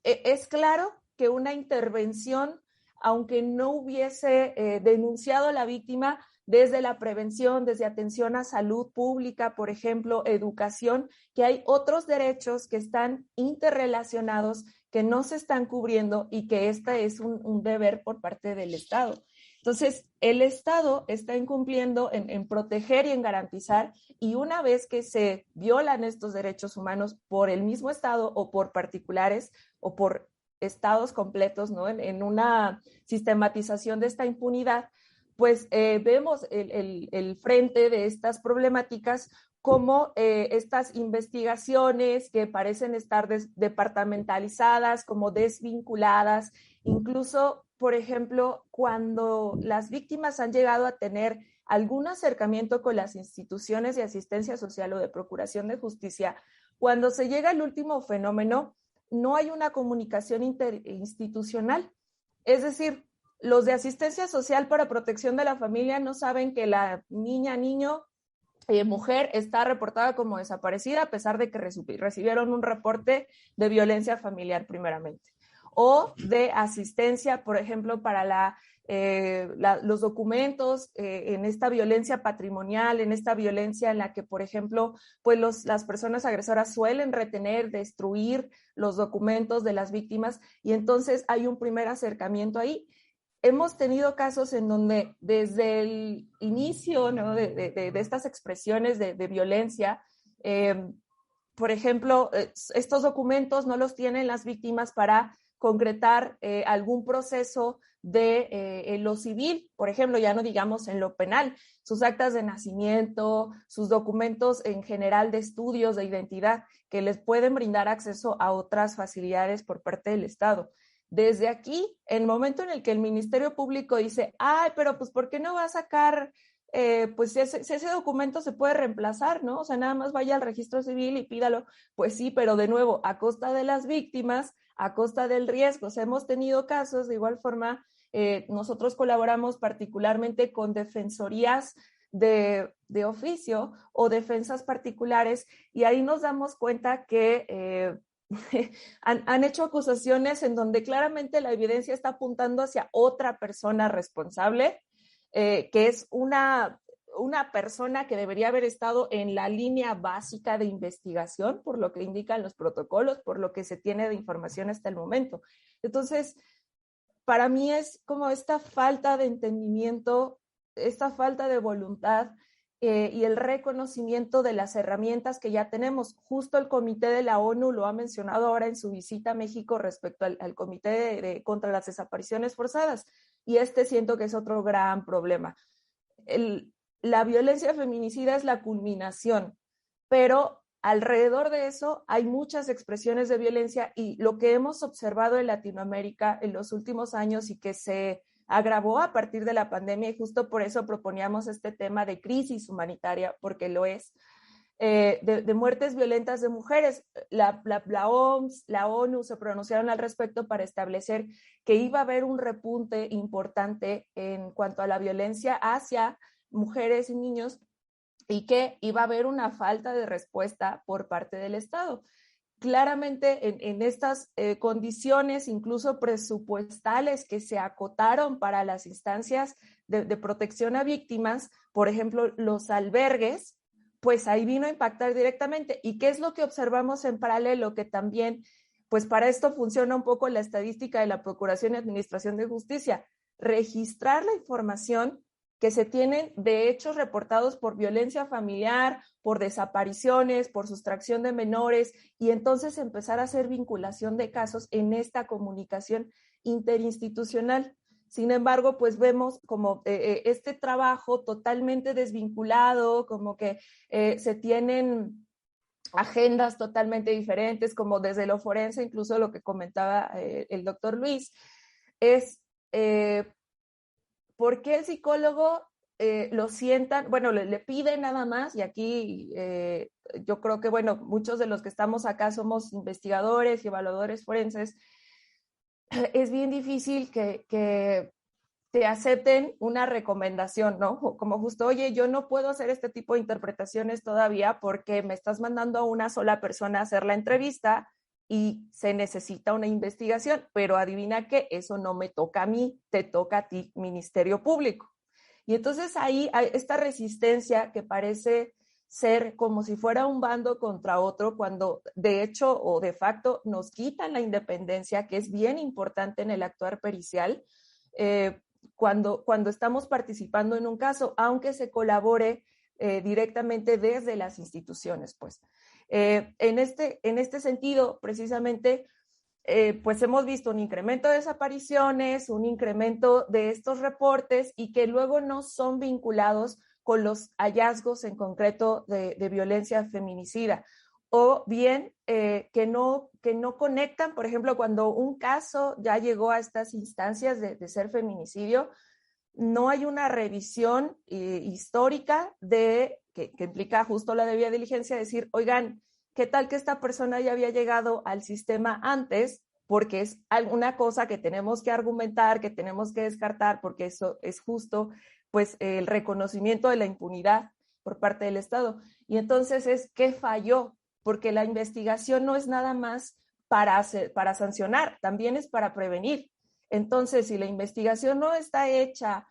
es claro que una intervención, aunque no hubiese denunciado a la víctima, desde la prevención, desde atención a salud pública, por ejemplo, educación, que hay otros derechos que están interrelacionados, que no se están cubriendo y que este es un deber por parte del Estado. Entonces, el Estado está incumpliendo en proteger y en garantizar, y una vez que se violan estos derechos humanos por el mismo Estado o por particulares o por estados completos, ¿no? En una sistematización de esta impunidad, pues vemos el frente de estas problemáticas como estas investigaciones que parecen estar departamentalizadas, como desvinculadas, incluso, por ejemplo, cuando las víctimas han llegado a tener algún acercamiento con las instituciones de asistencia social o de procuración de justicia, cuando se llega al último fenómeno, no hay una comunicación interinstitucional. Es decir, los de asistencia social para protección de la familia no saben que la niña, niño, mujer está reportada como desaparecida a pesar de que recibieron un reporte de violencia familiar primeramente. O de asistencia, por ejemplo, para la los documentos en esta violencia patrimonial, en esta violencia en la que, por ejemplo, pues las personas agresoras suelen retener, destruir los documentos de las víctimas, y entonces hay un primer acercamiento ahí. Hemos tenido casos en donde desde el inicio, ¿no?, de estas expresiones de violencia, por ejemplo, estos documentos no los tienen las víctimas para concretar algún proceso en lo civil, por ejemplo, ya no digamos en lo penal, sus actas de nacimiento, sus documentos en general de estudios de identidad que les pueden brindar acceso a otras facilidades por parte del Estado. Desde aquí, en el momento en el que el Ministerio Público dice, ay, pero pues ¿por qué no va a sacar, pues ese documento se puede reemplazar, ¿no? O sea, nada más vaya al registro civil y pídalo. Pues sí, pero de nuevo, a costa de las víctimas, a costa del riesgo. O sea, hemos tenido casos, de igual forma, nosotros colaboramos particularmente con defensorías de oficio o defensas particulares, y ahí nos damos cuenta que han hecho acusaciones en donde claramente la evidencia está apuntando hacia otra persona responsable, que es una persona que debería haber estado en la línea básica de investigación, por lo que indican los protocolos, por lo que se tiene de información hasta el momento. Entonces, para mí es como esta falta de entendimiento, esta falta de voluntad y el reconocimiento de las herramientas que ya tenemos. Justo el Comité de la ONU lo ha mencionado ahora en su visita a México respecto al Comité contra las Desapariciones Forzadas, y siento que es otro gran problema. La violencia feminicida es la culminación, pero alrededor de eso hay muchas expresiones de violencia, y lo que hemos observado en Latinoamérica en los últimos años y que se agravó a partir de la pandemia, y justo por eso proponíamos este tema de crisis humanitaria, porque lo es, de muertes violentas de mujeres. La OMS, la ONU se pronunciaron al respecto para establecer que iba a haber un repunte importante en cuanto a la violencia hacia mujeres y niños, y que iba a haber una falta de respuesta por parte del Estado. Claramente en estas condiciones, incluso presupuestales, que se acotaron para las instancias de protección a víctimas, por ejemplo, los albergues, pues ahí vino a impactar directamente. ¿Y qué es lo que observamos en paralelo? Que también, pues para esto funciona un poco la estadística de la Procuración y Administración de Justicia, registrar la información que se tienen de hechos reportados por violencia familiar, por desapariciones, por sustracción de menores, y entonces empezar a hacer vinculación de casos en esta comunicación interinstitucional. Sin embargo, pues vemos como este trabajo totalmente desvinculado, como que se tienen agendas totalmente diferentes, como desde lo forense, incluso lo que comentaba el doctor Luis, es ¿por qué el psicólogo lo sientan? Bueno, le piden nada más, y aquí yo creo que, bueno, muchos de los que estamos acá somos investigadores y evaluadores forenses. Es bien difícil que te acepten una recomendación, ¿no? Como justo, oye, yo no puedo hacer este tipo de interpretaciones todavía porque me estás mandando a una sola persona a hacer la entrevista y se necesita una investigación, pero adivina qué, eso no me toca a mí, te toca a ti, Ministerio Público. Y entonces ahí hay esta resistencia que parece ser como si fuera un bando contra otro, cuando de hecho o de facto nos quitan la independencia, que es bien importante en el actuar pericial, cuando estamos participando en un caso, aunque se colabore directamente desde las instituciones, pues. En este sentido, precisamente, pues hemos visto un incremento de desapariciones, un incremento de estos reportes, y que luego no son vinculados con los hallazgos en concreto de violencia feminicida, o bien que no conectan. Por ejemplo, cuando un caso ya llegó a estas instancias de ser feminicidio, no hay una revisión histórica que implica justo la debida diligencia, decir, oigan, ¿qué tal que esta persona ya había llegado al sistema antes? Porque es alguna cosa que tenemos que argumentar, que tenemos que descartar, porque eso es justo, pues, el reconocimiento de la impunidad por parte del Estado. Y entonces es, ¿qué falló? Porque la investigación no es nada más para sancionar, también es para prevenir. Entonces, si la investigación no está hecha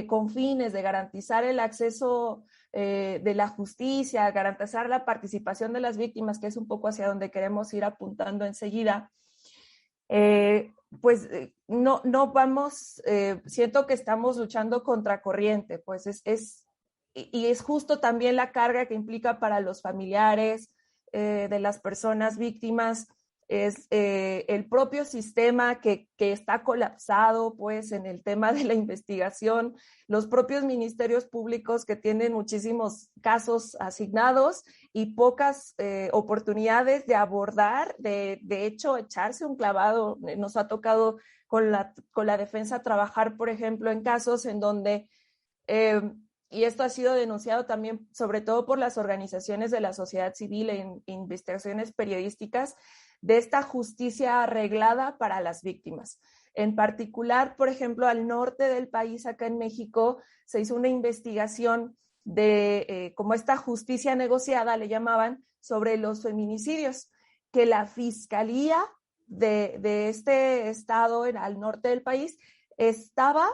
con fines de garantizar el acceso de la justicia, garantizar la participación de las víctimas, que es un poco hacia donde queremos ir apuntando enseguida, pues no vamos, siento que estamos luchando contra corriente, pues y es justo también la carga que implica para los familiares de las personas víctimas, es el propio sistema que está colapsado, pues, en el tema de la investigación, los propios ministerios públicos que tienen muchísimos casos asignados y pocas oportunidades de abordar, de hecho, echarse un clavado. Nos ha tocado con la defensa trabajar, por ejemplo, en casos en donde, y esto ha sido denunciado también, sobre todo por las organizaciones de la sociedad civil en investigaciones periodísticas, de esta justicia arreglada para las víctimas. En particular, por ejemplo, al norte del país, acá en México, se hizo una investigación de como esta justicia negociada, le llamaban, sobre los feminicidios, que la fiscalía de este estado al norte del país estaba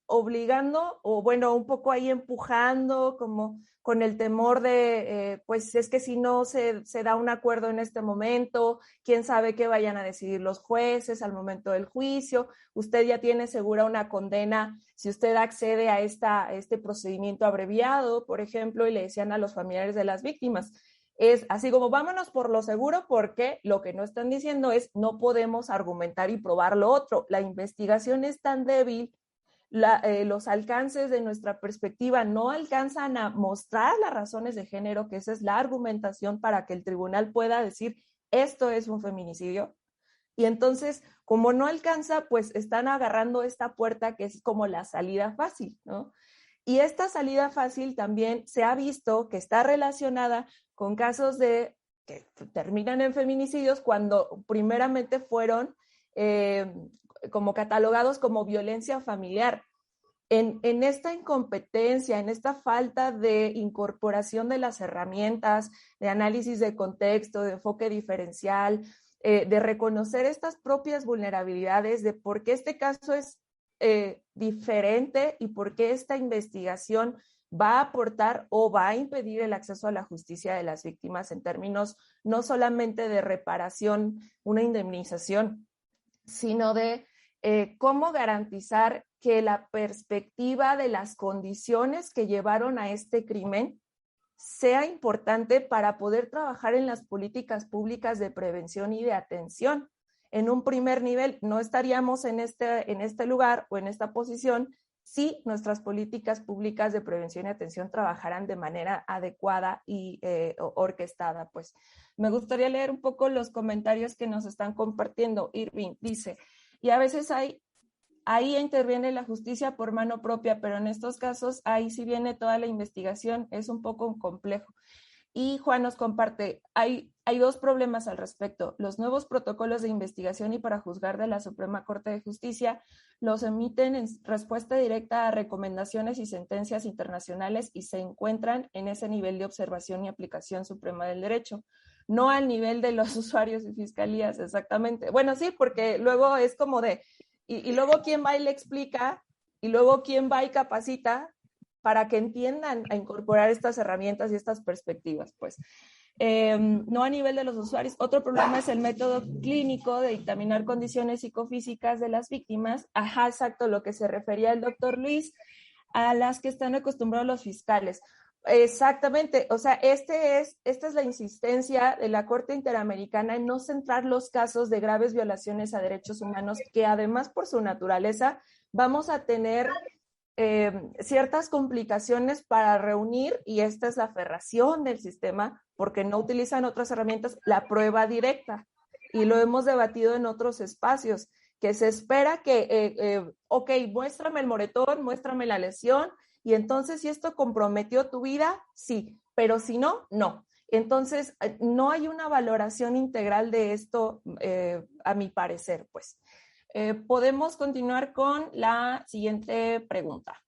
obligando, o bueno, un poco ahí empujando, como con el temor de, pues es que si no se da un acuerdo en este momento, quién sabe qué vayan a decidir los jueces al momento del juicio, usted ya tiene segura una condena si usted accede a este procedimiento abreviado, por ejemplo, y le decían a los familiares de las víctimas, es así como vámonos por lo seguro, porque lo que no están diciendo es no podemos argumentar y probar lo otro, la investigación es tan débil, los alcances de nuestra perspectiva no alcanzan a mostrar las razones de género, que esa es la argumentación para que el tribunal pueda decir esto es un feminicidio. Y entonces, como no alcanza, pues están agarrando esta puerta que es como la salida fácil, ¿no? Y esta salida fácil también se ha visto que está relacionada con casos que terminan en feminicidios cuando primeramente fueron como catalogados como violencia familiar. En esta incompetencia, en esta falta de incorporación de las herramientas, de análisis de contexto, de enfoque diferencial, de reconocer estas propias vulnerabilidades, de por qué este caso es diferente y por qué esta investigación va a aportar o va a impedir el acceso a la justicia de las víctimas en términos no solamente de reparación, una indemnización, sino de cómo garantizar que la perspectiva de las condiciones que llevaron a este crimen sea importante para poder trabajar en las políticas públicas de prevención y de atención. En un primer nivel, no estaríamos en este lugar o en esta posición si nuestras políticas públicas de prevención y atención trabajaran de manera adecuada y orquestada. Pues me gustaría leer un poco los comentarios que nos están compartiendo. Irving dice, y a veces ahí interviene la justicia por mano propia, pero en estos casos ahí sí viene toda la investigación, es un poco complejo. Y Juan nos comparte, hay dos problemas al respecto. Los nuevos protocolos de investigación y para juzgar de la Suprema Corte de Justicia los emiten en respuesta directa a recomendaciones y sentencias internacionales y se encuentran en ese nivel de observación y aplicación suprema del derecho, no al nivel de los usuarios y fiscalías, exactamente. Bueno, sí, porque luego es como de, y luego quién va y le explica, y luego quién va y capacita para que entiendan a incorporar estas herramientas y estas perspectivas, pues. No a nivel de los usuarios. Otro problema es el método clínico de dictaminar condiciones psicofísicas de las víctimas. Ajá, exacto, lo que se refería el doctor Luis, a las que están acostumbrados los fiscales. Exactamente, o sea, esta es la insistencia de la Corte Interamericana en no centrar los casos de graves violaciones a derechos humanos, que además por su naturaleza vamos a tener ciertas complicaciones para reunir, y esta es la aferración del sistema, porque no utilizan otras herramientas, la prueba directa, y lo hemos debatido en otros espacios, que se espera que, ok, muéstrame el moretón, muéstrame la lesión, y entonces si esto comprometió tu vida, sí, pero si no, no. Entonces, no hay una valoración integral de esto, a mi parecer, pues. Podemos continuar con la siguiente pregunta.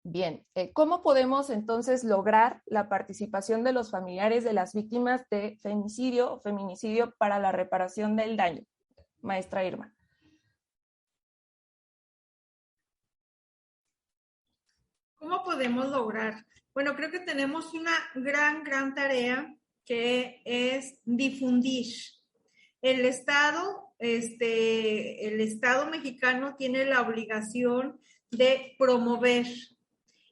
Bien, ¿cómo podemos entonces lograr la participación de los familiares de las víctimas de femicidio o feminicidio para la reparación del daño? Maestra Irma. ¿Cómo podemos lograr? Bueno, creo que tenemos una gran tarea que es difundir. El Estado mexicano tiene la obligación de promover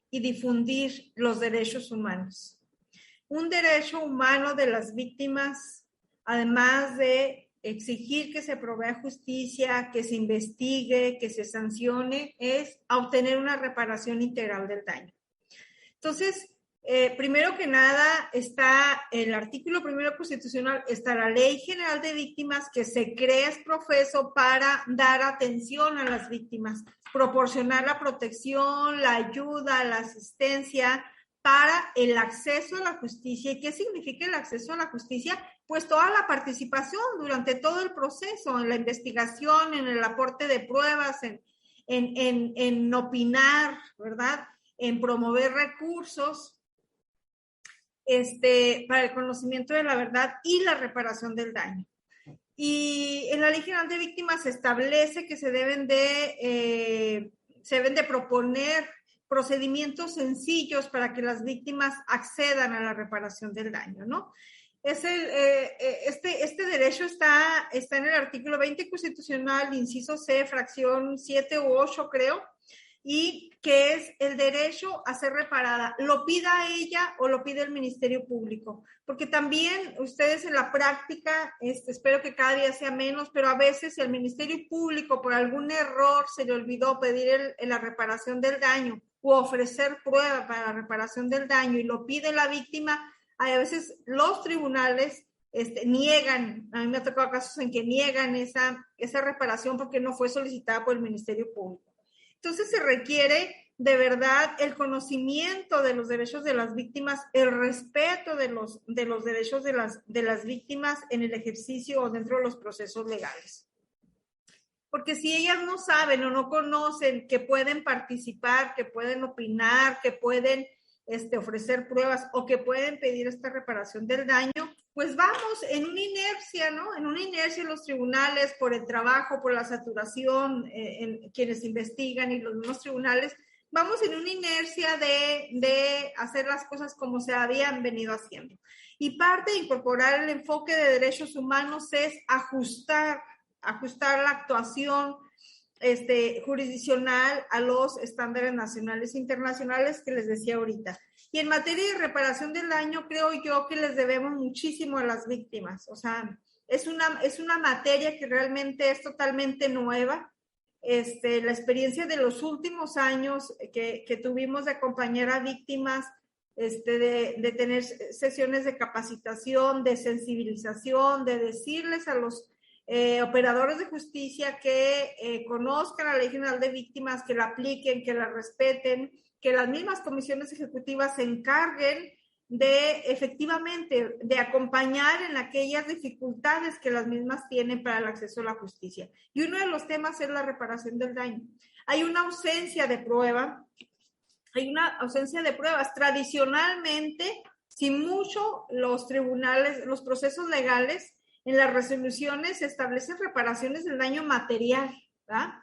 y difundir los derechos humanos. Un derecho humano de las víctimas, además de exigir que se provea justicia, que se investigue, que se sancione, es obtener una reparación integral del daño. Entonces, primero que nada está el artículo primero constitucional, está la Ley General de Víctimas que se crea ex profeso para dar atención a las víctimas, proporcionar la protección, la ayuda, la asistencia para el acceso a la justicia. ¿Y qué significa el acceso a la justicia? Pues toda la participación durante todo el proceso, en la investigación, en el aporte de pruebas, en opinar, ¿verdad? En promover recursos para el conocimiento de la verdad y la reparación del daño. Y en la Ley General de Víctimas se establece que se deben de proponer procedimientos sencillos para que las víctimas accedan a la reparación del daño, ¿no? Este derecho está en el artículo 20 constitucional, inciso C, fracción 7 u 8, creo, y que es el derecho a ser reparada, lo pida ella o lo pide el Ministerio Público, porque también ustedes en la práctica, espero que cada día sea menos, pero a veces el Ministerio Público por algún error se le olvidó pedir la reparación del daño o ofrecer prueba para la reparación del daño y lo pide la víctima, a veces los tribunales niegan, a mí me ha tocado casos en que niegan esa reparación porque no fue solicitada por el Ministerio Público. Entonces se requiere de verdad el conocimiento de los derechos de las víctimas, el respeto de los derechos de las víctimas en el ejercicio o dentro de los procesos legales. Porque si ellas no saben o no conocen que pueden participar, que pueden opinar, que pueden ofrecer pruebas o que pueden pedir esta reparación del daño, pues vamos en una inercia, ¿no? En una inercia en los tribunales por el trabajo, por la saturación, en quienes investigan y los mismos tribunales, vamos en una inercia de hacer las cosas como se habían venido haciendo. Y parte de incorporar el enfoque de derechos humanos es ajustar la actuación jurisdiccional a los estándares nacionales e internacionales que les decía ahorita. Y en materia de reparación del daño, creo yo que les debemos muchísimo a las víctimas. O sea, es una materia que realmente es totalmente nueva. La experiencia de los últimos años que tuvimos de acompañar a víctimas, de tener sesiones de capacitación, de sensibilización, de decirles a los operadores de justicia que conozcan la Ley General de Víctimas, que la apliquen, que la respeten, que las mismas comisiones ejecutivas se encarguen de efectivamente de acompañar en aquellas dificultades que las mismas tienen para el acceso a la justicia. Y uno de los temas es la reparación del daño. Hay una ausencia de prueba, Tradicionalmente, si mucho los tribunales, los procesos legales, en las resoluciones se establecen reparaciones del daño material, ¿verdad?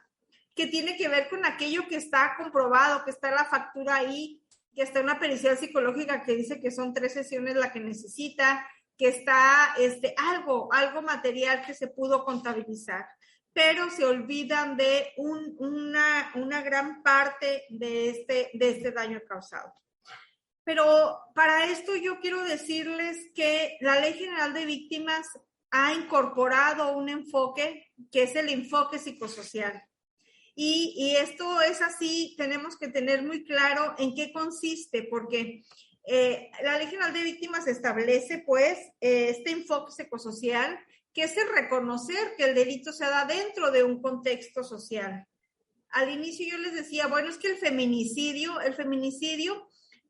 Que tiene que ver con aquello que está comprobado, que está la factura ahí, que está una pericial psicológica que dice que son 3 sesiones la que necesita, que está algo material que se pudo contabilizar, pero se olvidan de una gran parte de este daño causado. Pero para esto yo quiero decirles que la Ley General de Víctimas ha incorporado un enfoque que es el enfoque psicosocial. Y esto es así, tenemos que tener muy claro en qué consiste, porque la Ley General de Víctimas establece, pues, este enfoque psicosocial, que es el reconocer que el delito se da dentro de un contexto social. Al inicio yo les decía, bueno, es que el feminicidio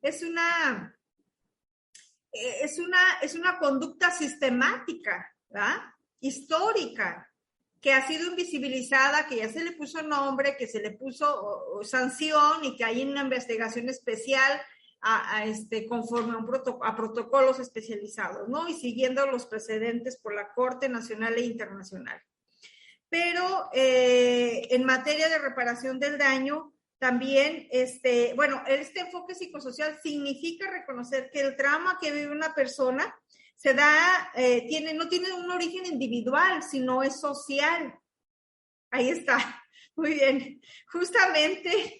es una conducta sistemática, ¿verdad? Histórica, que ha sido invisibilizada, que ya se le puso nombre, que se le puso sanción y que hay una investigación especial conforme a protocolos especializados, ¿no? Y siguiendo los precedentes por la Corte Nacional e Internacional. Pero en materia de reparación del daño, También, este enfoque psicosocial significa reconocer que el trauma que vive una persona se da, no tiene un origen individual, sino es social. Ahí está. Muy bien. Justamente,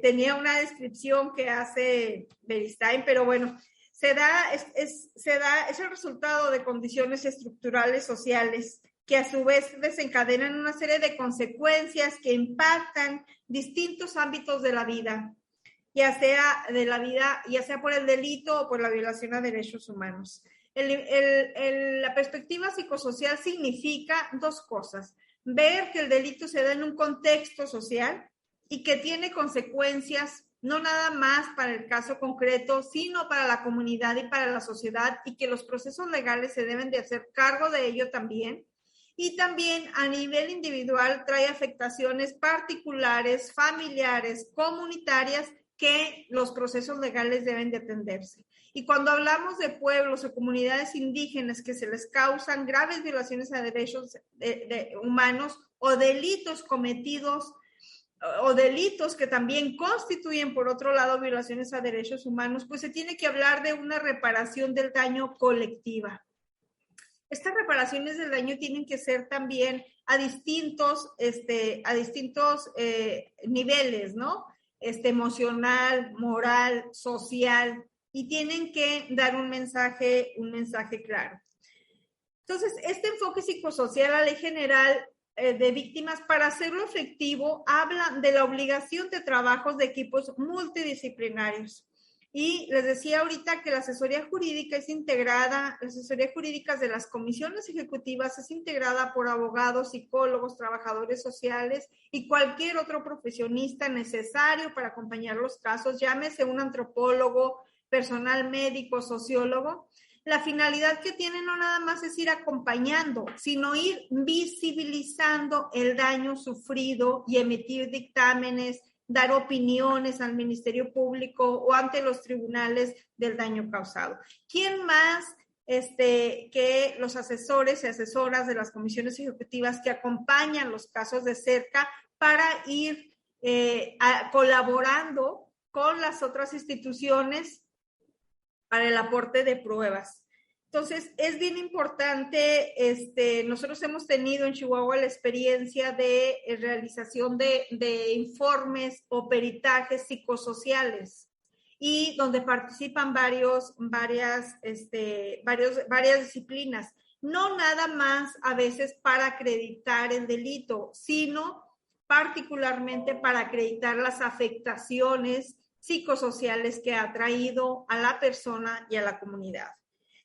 tenía una descripción que hace Beristain, pero bueno, es el resultado de condiciones estructurales sociales que a su vez desencadenan una serie de consecuencias que impactan distintos ámbitos de la vida, ya sea por el delito o por la violación a derechos humanos. La perspectiva psicosocial significa dos cosas: ver que el delito se da en un contexto social y que tiene consecuencias no nada más para el caso concreto, sino para la comunidad y para la sociedad, y que los procesos legales se deben de hacer cargo de ello también. Y también a nivel individual trae afectaciones particulares, familiares, comunitarias, que los procesos legales deben de atenderse. Y cuando hablamos de pueblos o comunidades indígenas que se les causan graves violaciones a derechos humanos o delitos cometidos o delitos que también constituyen, por otro lado, violaciones a derechos humanos, pues se tiene que hablar de una reparación del daño colectiva. Estas reparaciones del daño tienen que ser también a distintos niveles, ¿no? Emocional, moral, social, y tienen que dar un mensaje claro. Entonces, este enfoque psicosocial, la Ley General de Víctimas, para hacerlo efectivo, habla de la obligación de trabajos de equipos multidisciplinarios. Y les decía ahorita que la asesoría jurídica es integrada, las asesorías jurídicas de las comisiones ejecutivas es integrada por abogados, psicólogos, trabajadores sociales y cualquier otro profesionista necesario para acompañar los casos, llámese un antropólogo, personal médico, sociólogo. La finalidad que tiene no nada más es ir acompañando, sino ir visibilizando el daño sufrido y emitir dictámenes, dar opiniones al Ministerio Público o ante los tribunales del daño causado. ¿Quién más que los asesores y asesoras de las comisiones ejecutivas que acompañan los casos de cerca para ir colaborando con las otras instituciones para el aporte de pruebas? Entonces, es bien importante, nosotros hemos tenido en Chihuahua la experiencia de realización de informes o peritajes psicosociales, y donde participan varias disciplinas, no nada más a veces para acreditar el delito, sino particularmente para acreditar las afectaciones psicosociales que ha traído a la persona y a la comunidad.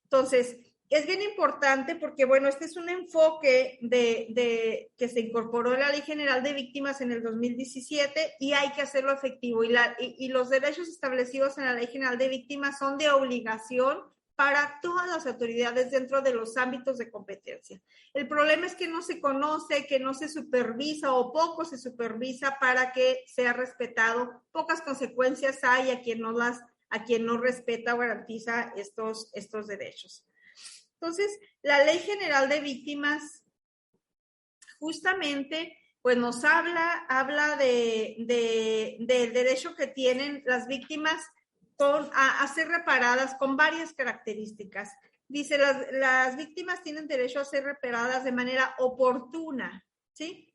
Entonces, es bien importante porque, bueno, este es un enfoque que se incorporó en la Ley General de Víctimas en el 2017 y hay que hacerlo efectivo. Y los derechos establecidos en la Ley General de Víctimas son de obligación para todas las autoridades dentro de los ámbitos de competencia. El problema es que no se conoce, que no se supervisa o poco se supervisa para que sea respetado. Pocas consecuencias hay a quien no respeta o garantiza estos derechos. Entonces, la Ley General de Víctimas justamente pues nos habla del derecho que tienen las víctimas a ser reparadas con varias características. Dice, las víctimas tienen derecho a ser reparadas de manera oportuna, ¿sí?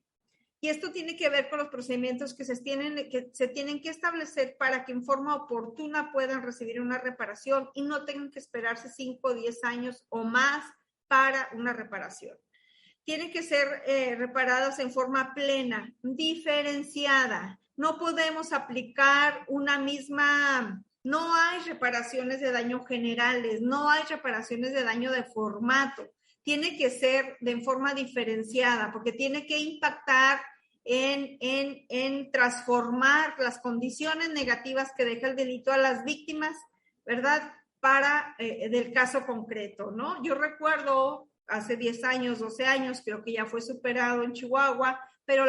Y esto tiene que ver con los procedimientos que se tienen que establecer para que en forma oportuna puedan recibir una reparación y no tengan que esperarse 5 o 10 años o más para una reparación. Tienen que ser reparadas en forma plena, diferenciada. No podemos aplicar una misma... No hay reparaciones de daño generales, no hay reparaciones de daño de formato. Tiene que ser de forma diferenciada porque tiene que impactar en transformar las condiciones negativas que deja el delito a las víctimas, ¿verdad? Del caso concreto, ¿no? Yo recuerdo hace 10 años, 12 años, creo que ya fue superado en Chihuahua, pero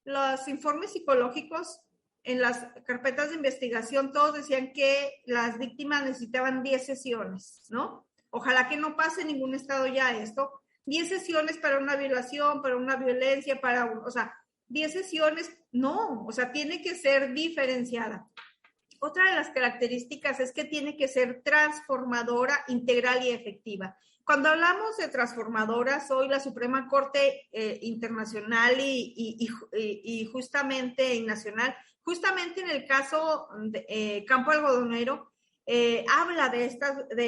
los informes psicológicos en las carpetas de investigación, todos decían que las víctimas necesitaban 10 sesiones, ¿no? Ojalá que no pase en ningún estado ya esto. 10 sesiones para una violación, para una violencia, 10 sesiones, no, o sea, tiene que ser diferenciada. Otra de las características es que tiene que ser transformadora, integral y efectiva. Cuando hablamos de transformadoras, hoy la Suprema Corte Internacional y justamente nacional, justamente en el caso de Campo Algodonero, habla de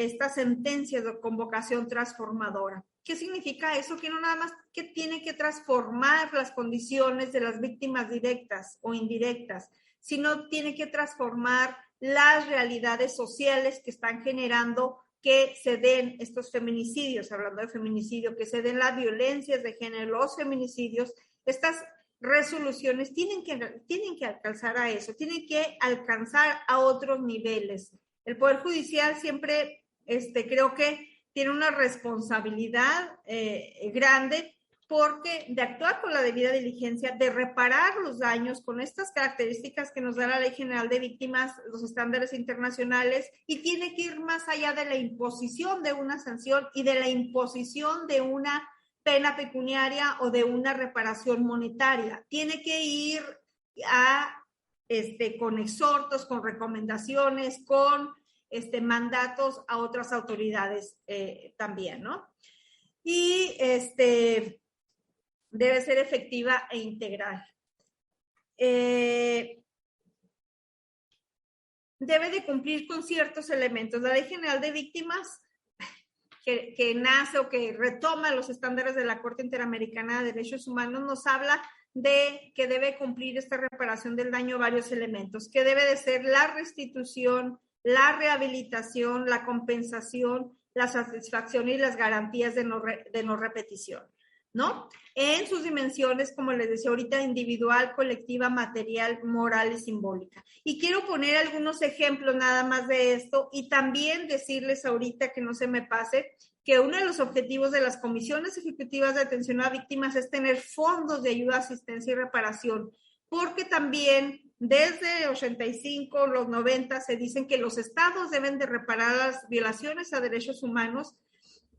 estas sentencias de convocación transformadora. ¿Qué significa eso? Que no nada más que tiene que transformar las condiciones de las víctimas directas o indirectas, sino tiene que transformar las realidades sociales que están generando que se den estos feminicidios, hablando de feminicidio, que se den las violencias de género, los feminicidios. Estas resoluciones tienen que alcanzar a eso, tienen que alcanzar a otros niveles. El Poder Judicial siempre creo que tiene una responsabilidad grande porque de actuar con la debida diligencia, de reparar los daños con estas características que nos da la Ley General de Víctimas, los estándares internacionales, y tiene que ir más allá de la imposición de una sanción y de la imposición de una pena pecuniaria o de una reparación monetaria. Tiene que ir con exhortos, con recomendaciones, con mandatos a otras autoridades también, ¿no? Y debe ser efectiva e integral. Debe de cumplir con ciertos elementos. La Ley General de Víctimas, que nace o que retoma los estándares de la Corte Interamericana de Derechos Humanos, nos habla de que debe cumplir esta reparación del daño varios elementos, que debe de ser la restitución, la rehabilitación, la compensación, la satisfacción y las garantías de no repetición, ¿no? En sus dimensiones, como les decía ahorita, individual, colectiva, material, moral y simbólica. Y quiero poner algunos ejemplos nada más de esto y también decirles ahorita, que no se me pase, que uno de los objetivos de las comisiones ejecutivas de atención a víctimas es tener fondos de ayuda, asistencia y reparación, porque también desde 85, los 90, se dicen que los estados deben de reparar las violaciones a derechos humanos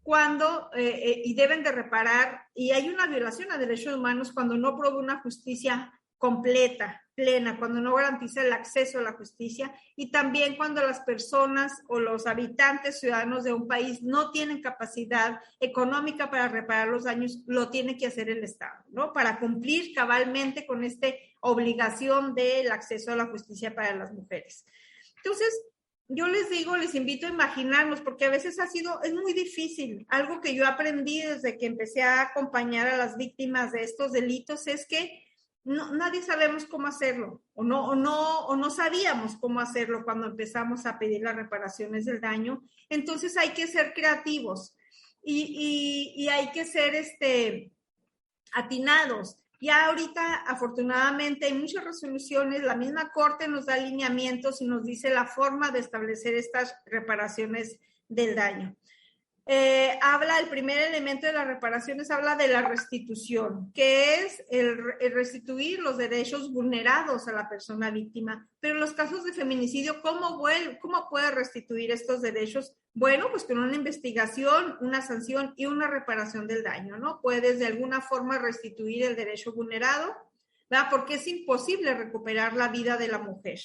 cuando, y deben de reparar, y hay una violación a derechos humanos cuando no provee una justicia completa, plena, cuando no garantiza el acceso a la justicia, y también cuando las personas o los habitantes ciudadanos de un país no tienen capacidad económica para reparar los daños, lo tiene que hacer el Estado, ¿no? Para cumplir cabalmente con esta obligación del acceso a la justicia para las mujeres. Entonces, yo les digo, les invito a imaginarnos, porque a veces es muy difícil. Algo que yo aprendí desde que empecé a acompañar a las víctimas de estos delitos es que nadie sabemos cómo hacerlo, o no sabíamos cómo hacerlo cuando empezamos a pedir las reparaciones del daño. Entonces hay que ser creativos y hay que ser atinados. Ya ahorita, afortunadamente, hay muchas resoluciones, la misma Corte nos da alineamientos y nos dice la forma de establecer estas reparaciones del daño. El primer elemento de las reparaciones habla de la restitución, que es el restituir los derechos vulnerados a la persona víctima. Pero en los casos de feminicidio, ¿cómo puede restituir estos derechos? Bueno, pues con una investigación, una sanción y una reparación del daño, ¿no? Puedes de alguna forma restituir el derecho vulnerado, ¿verdad? Porque es imposible recuperar la vida de la mujer.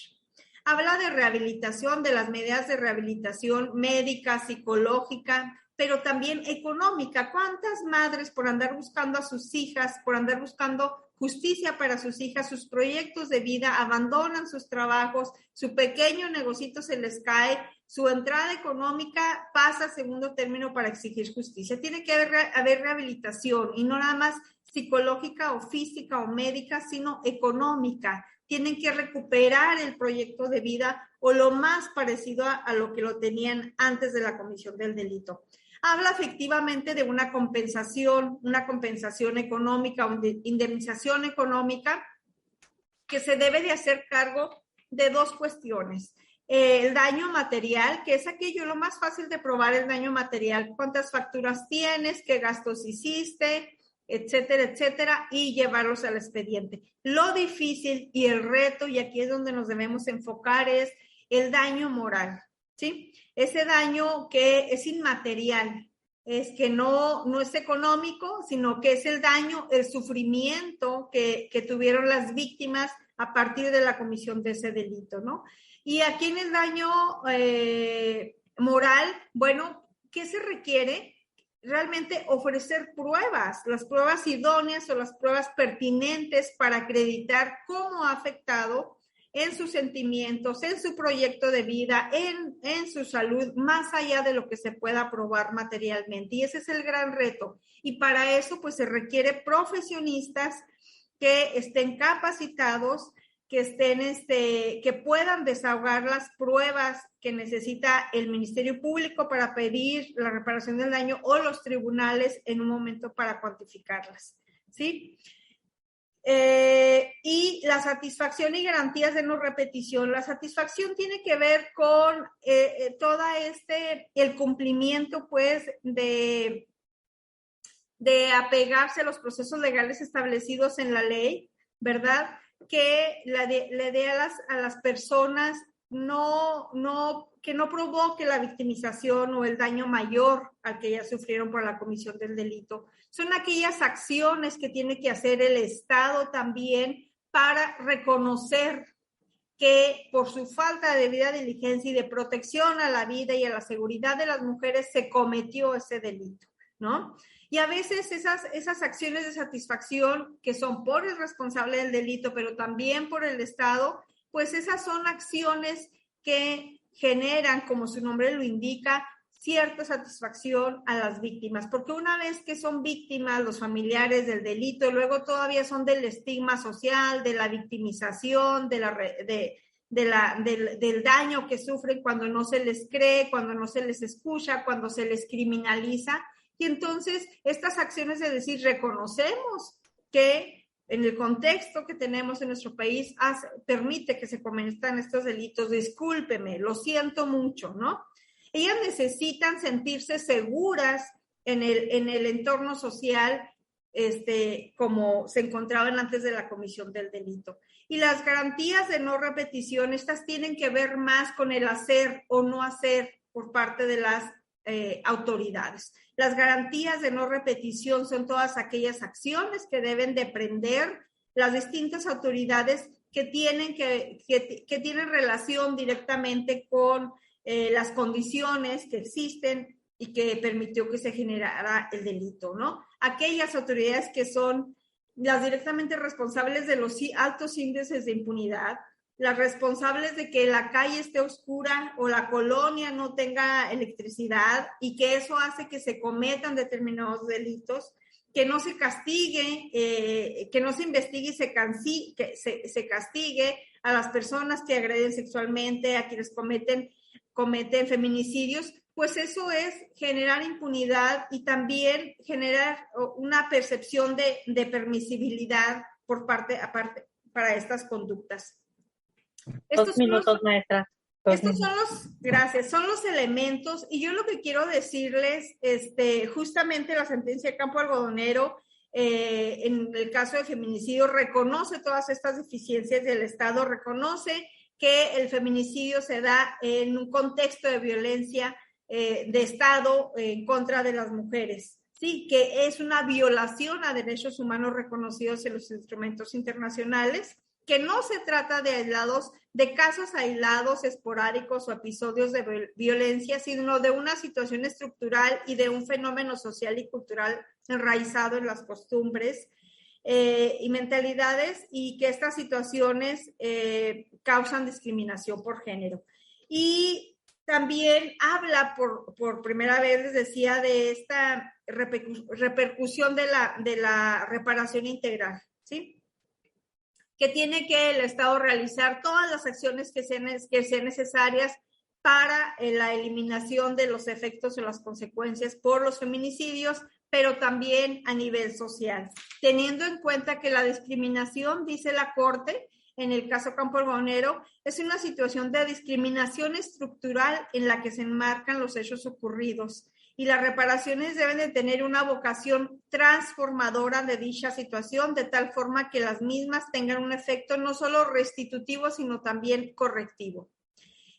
Habla de rehabilitación, de las medidas de rehabilitación médica, psicológica, pero también económica. ¿Cuántas madres, por andar buscando a sus hijas, por andar buscando justicia para sus hijas, sus proyectos de vida, abandonan sus trabajos, su pequeño negocito se les cae, su entrada económica pasa a segundo término para exigir justicia? Tiene que haber rehabilitación, y no nada más psicológica o física o médica, sino económica. Tienen que recuperar el proyecto de vida o lo más parecido a lo que lo tenían antes de la comisión del delito. Habla efectivamente de una compensación económica, una indemnización económica, que se debe de hacer cargo de dos cuestiones. El daño material, que es aquello lo más fácil de probar, el daño material. ¿Cuántas facturas tienes? ¿Qué gastos hiciste? Etcétera, etcétera, y llevarlos al expediente. Lo difícil y el reto, y aquí es donde nos debemos enfocar, es el daño moral, ¿sí? Ese daño que es inmaterial, es que no es económico, sino que es el daño, el sufrimiento que tuvieron las víctimas a partir de la comisión de ese delito, ¿no? Y aquí en el daño moral, bueno, ¿qué se requiere? Realmente ofrecer pruebas, las pruebas idóneas o las pruebas pertinentes para acreditar cómo ha afectado en sus sentimientos, en su proyecto de vida, en su salud, más allá de lo que se pueda probar materialmente. Y ese es el gran reto. Y para eso, pues, se requiere profesionistas que estén capacitados, que puedan desahogar las pruebas que necesita el Ministerio Público para pedir la reparación del daño o los tribunales en un momento para cuantificarlas, ¿sí? Y la satisfacción y garantías de no repetición. La satisfacción tiene que ver con el cumplimiento, pues, de apegarse a los procesos legales establecidos en la ley, ¿verdad? Que le dé a las personas que no provoque la victimización o el daño mayor al que ya sufrieron por la comisión del delito. Son aquellas acciones que tiene que hacer el Estado también para reconocer que por su falta de debida diligencia y de protección a la vida y a la seguridad de las mujeres se cometió ese delito, ¿no? Y a veces esas acciones de satisfacción que son por el responsable del delito, pero también por el Estado, pues esas son acciones que generan, como su nombre lo indica, cierta satisfacción a las víctimas, porque una vez que son víctimas los familiares del delito, luego todavía son del estigma social, de la victimización, del daño que sufren cuando no se les cree, cuando no se les escucha, cuando se les criminaliza. Y entonces estas acciones de decir, reconocemos que en el contexto que tenemos en nuestro país permite que se cometan estos delitos, discúlpeme, lo siento mucho, ¿no? Ellas necesitan sentirse seguras en el entorno social, como se encontraban antes de la comisión del delito. Y las garantías de no repetición, estas tienen que ver más con el hacer o no hacer por parte de las autoridades. Las garantías de no repetición son todas aquellas acciones que deben de prender las distintas autoridades que tienen relación directamente con las condiciones que existen y que permitió que se generara el delito, ¿no? Aquellas autoridades que son las directamente responsables de los altos índices de impunidad, las responsables de que la calle esté oscura o la colonia no tenga electricidad y que eso hace que se cometan determinados delitos, que no se castigue, que no se investigue y se castigue a las personas que agreden sexualmente, a quienes cometen feminicidios, pues eso es generar impunidad y también generar una percepción de permisibilidad para estas conductas. Dos minutos, maestra. Gracias, son los elementos, y yo lo que quiero decirles, justamente la sentencia de Campo Algodonero, en el caso de feminicidio, reconoce todas estas deficiencias del Estado, reconoce que el feminicidio se da en un contexto de violencia de Estado en contra de las mujeres, sí, que es una violación a derechos humanos reconocidos en los instrumentos internacionales, que no se trata de casos aislados, esporádicos o episodios de violencia, sino de una situación estructural y de un fenómeno social y cultural enraizado en las costumbres y mentalidades, y que estas situaciones causan discriminación por género. Y también habla por primera vez, les decía, de esta repercusión de la reparación integral, ¿sí? Que tiene que el Estado realizar todas las acciones que sean necesarias para la eliminación de los efectos o las consecuencias por los feminicidios, pero también a nivel social, teniendo en cuenta que la discriminación, dice la Corte, en el caso Campo Algodonero, es una situación de discriminación estructural en la que se enmarcan los hechos ocurridos, y las reparaciones deben de tener una vocación transformadora de dicha situación, de tal forma que las mismas tengan un efecto no solo restitutivo, sino también correctivo.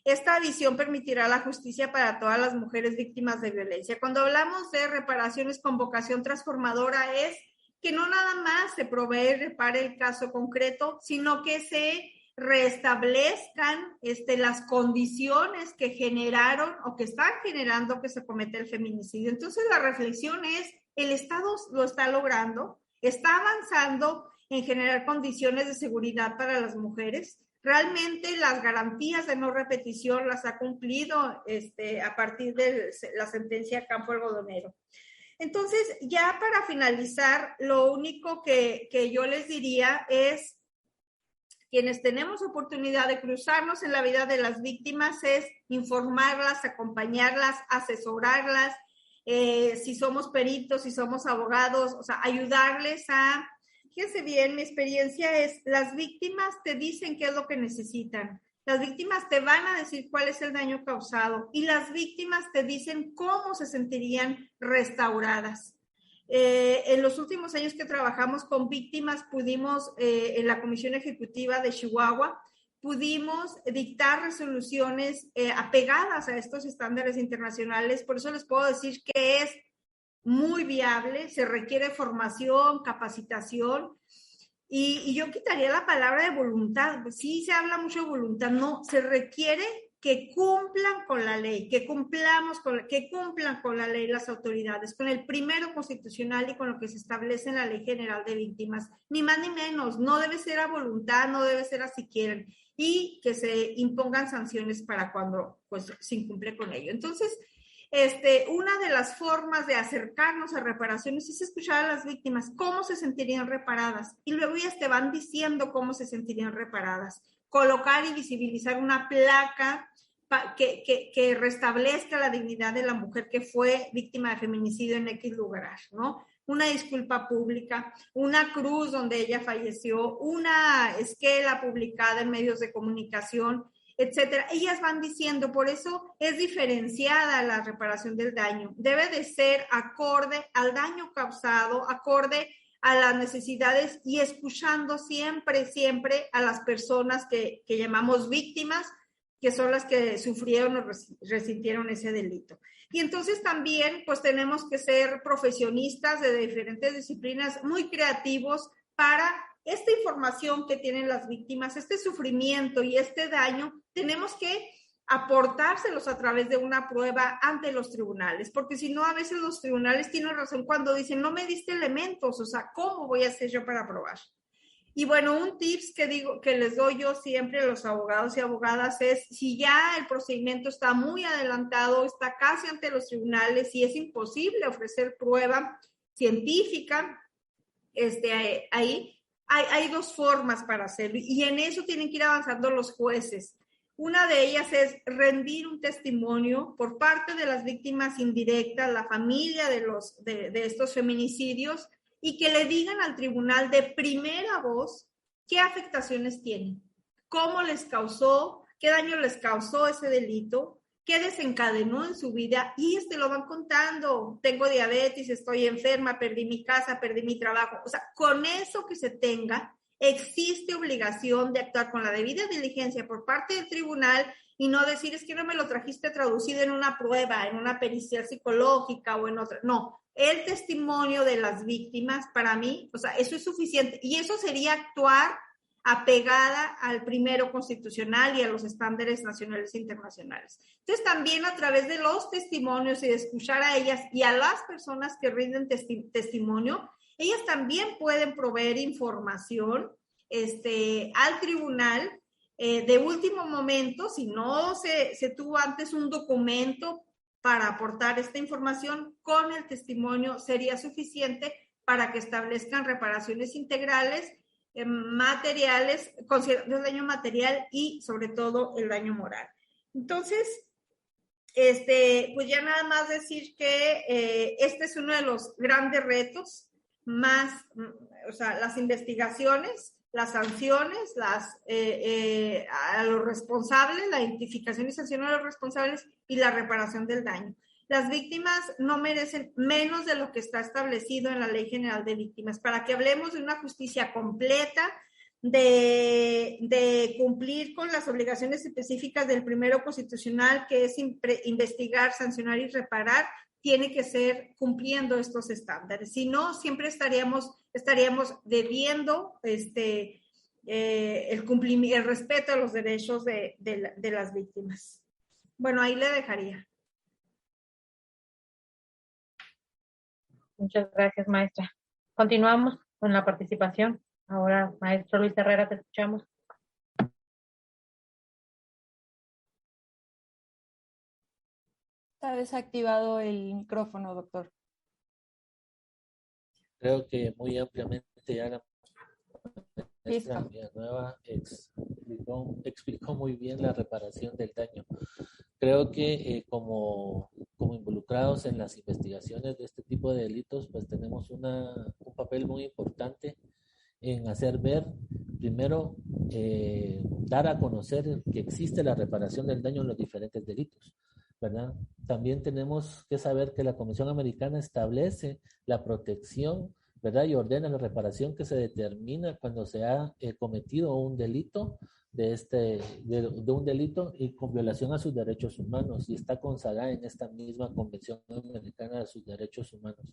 Esta visión permitirá la justicia para todas las mujeres víctimas de violencia. Cuando hablamos de reparaciones con vocación transformadora, es que no nada más se provee y repare el caso concreto, sino que se restablezcan las condiciones que generaron o que están generando que se cometa el feminicidio. Entonces la reflexión es, el Estado lo está logrando, está avanzando en generar condiciones de seguridad para las mujeres. Realmente las garantías de no repetición las ha cumplido a partir de la sentencia Campo Algodonero. Entonces, ya para finalizar, lo único que yo les diría es, quienes tenemos oportunidad de cruzarnos en la vida de las víctimas, es informarlas, acompañarlas, asesorarlas, si somos peritos, si somos abogados, o sea, ayudarles a... Fíjense bien, mi experiencia es, las víctimas te dicen qué es lo que necesitan. Las víctimas te van a decir cuál es el daño causado y las víctimas te dicen cómo se sentirían restauradas. En los últimos años que trabajamos con víctimas, pudimos, en la Comisión Ejecutiva de Chihuahua, pudimos dictar resoluciones apegadas a estos estándares internacionales. Por eso les puedo decir que es muy viable, se requiere formación, capacitación, y yo quitaría la palabra de voluntad. Sí se habla mucho de voluntad, no, se requiere que cumplan con la ley, que cumplan con la ley las autoridades, con el primero constitucional y con lo que se establece en la Ley General de Víctimas, ni más ni menos. No debe ser a voluntad, no debe ser a si quieren, y que se impongan sanciones para cuando pues se incumple con ello. Entonces, una de las formas de acercarnos a reparaciones es escuchar a las víctimas, cómo se sentirían reparadas, y luego ellas te van diciendo cómo se sentirían reparadas. Colocar y visibilizar una placa que restablezca la dignidad de la mujer que fue víctima de feminicidio en X lugar, ¿no? Una disculpa pública, una cruz donde ella falleció, una esquela publicada en medios de comunicación, etcétera. Ellas van diciendo, por eso es diferenciada la reparación del daño. Debe de ser acorde al daño causado, acorde a las necesidades y escuchando siempre a las personas que llamamos víctimas, que son las que sufrieron o resintieron ese delito. Y entonces también pues tenemos que ser profesionistas de diferentes disciplinas, muy creativos para esta información que tienen las víctimas, este sufrimiento y este daño, tenemos que aportárselos a través de una prueba ante los tribunales, porque si no, a veces los tribunales tienen razón cuando dicen, no me diste elementos, o sea, ¿cómo voy a hacer yo para probar? Y bueno, un tips que les doy yo siempre a los abogados y abogadas es, si ya el procedimiento está muy adelantado, está casi ante los tribunales y es imposible ofrecer prueba científica, ahí hay dos formas para hacerlo, y en eso tienen que ir avanzando los jueces. Una de ellas es rendir un testimonio por parte de las víctimas indirectas, la familia de estos feminicidios, y que le digan al tribunal de primera voz qué afectaciones tienen, cómo les causó, qué daño les causó ese delito, qué desencadenó en su vida, y lo van contando. Tengo diabetes, estoy enferma, perdí mi casa, perdí mi trabajo. O sea, con eso que se tenga, existe obligación de actuar con la debida diligencia por parte del tribunal y no decir, es que no me lo trajiste traducido en una prueba, en una pericia psicológica o en otra. No, el testimonio de las víctimas, para mí, o sea, eso es suficiente. Y eso sería actuar apegada al primero constitucional y a los estándares nacionales e internacionales. Entonces, también a través de los testimonios y de escuchar a ellas y a las personas que rinden testimonio, ellas también pueden proveer información al tribunal de último momento. Si no se tuvo antes un documento para aportar esta información, con el testimonio sería suficiente para que establezcan reparaciones integrales, materiales, considerando el daño material y sobre todo el daño moral. Entonces, pues ya nada más decir que este es uno de los grandes retos, más, o sea, las investigaciones, las sanciones, a los responsables, la identificación y sanción a los responsables y la reparación del daño. Las víctimas no merecen menos de lo que está establecido en la Ley General de Víctimas. Para que hablemos de una justicia completa, de cumplir con las obligaciones específicas del primero constitucional, que es investigar, sancionar y reparar, tiene que ser cumpliendo estos estándares. Si no, siempre estaríamos debiendo el respeto a los derechos de las víctimas. Bueno, ahí le dejaría. Muchas gracias, maestra. Continuamos con la participación. Ahora, maestro Luis Herrera, te escuchamos. Está desactivado el micrófono, doctor. Creo que muy ampliamente ya la maestra Listo. Villanueva explicó muy bien la reparación del daño. Creo que como involucrados en las investigaciones de este tipo de delitos, pues tenemos un papel muy importante en hacer ver, primero, dar a conocer que existe la reparación del daño en los diferentes delitos, ¿verdad? También tenemos que saber que la Convención Americana establece la protección, ¿verdad? Y ordena la reparación que se determina cuando se ha cometido un delito de un delito y con violación a sus derechos humanos, y está consagrada en esta misma Convención Americana de sus Derechos Humanos.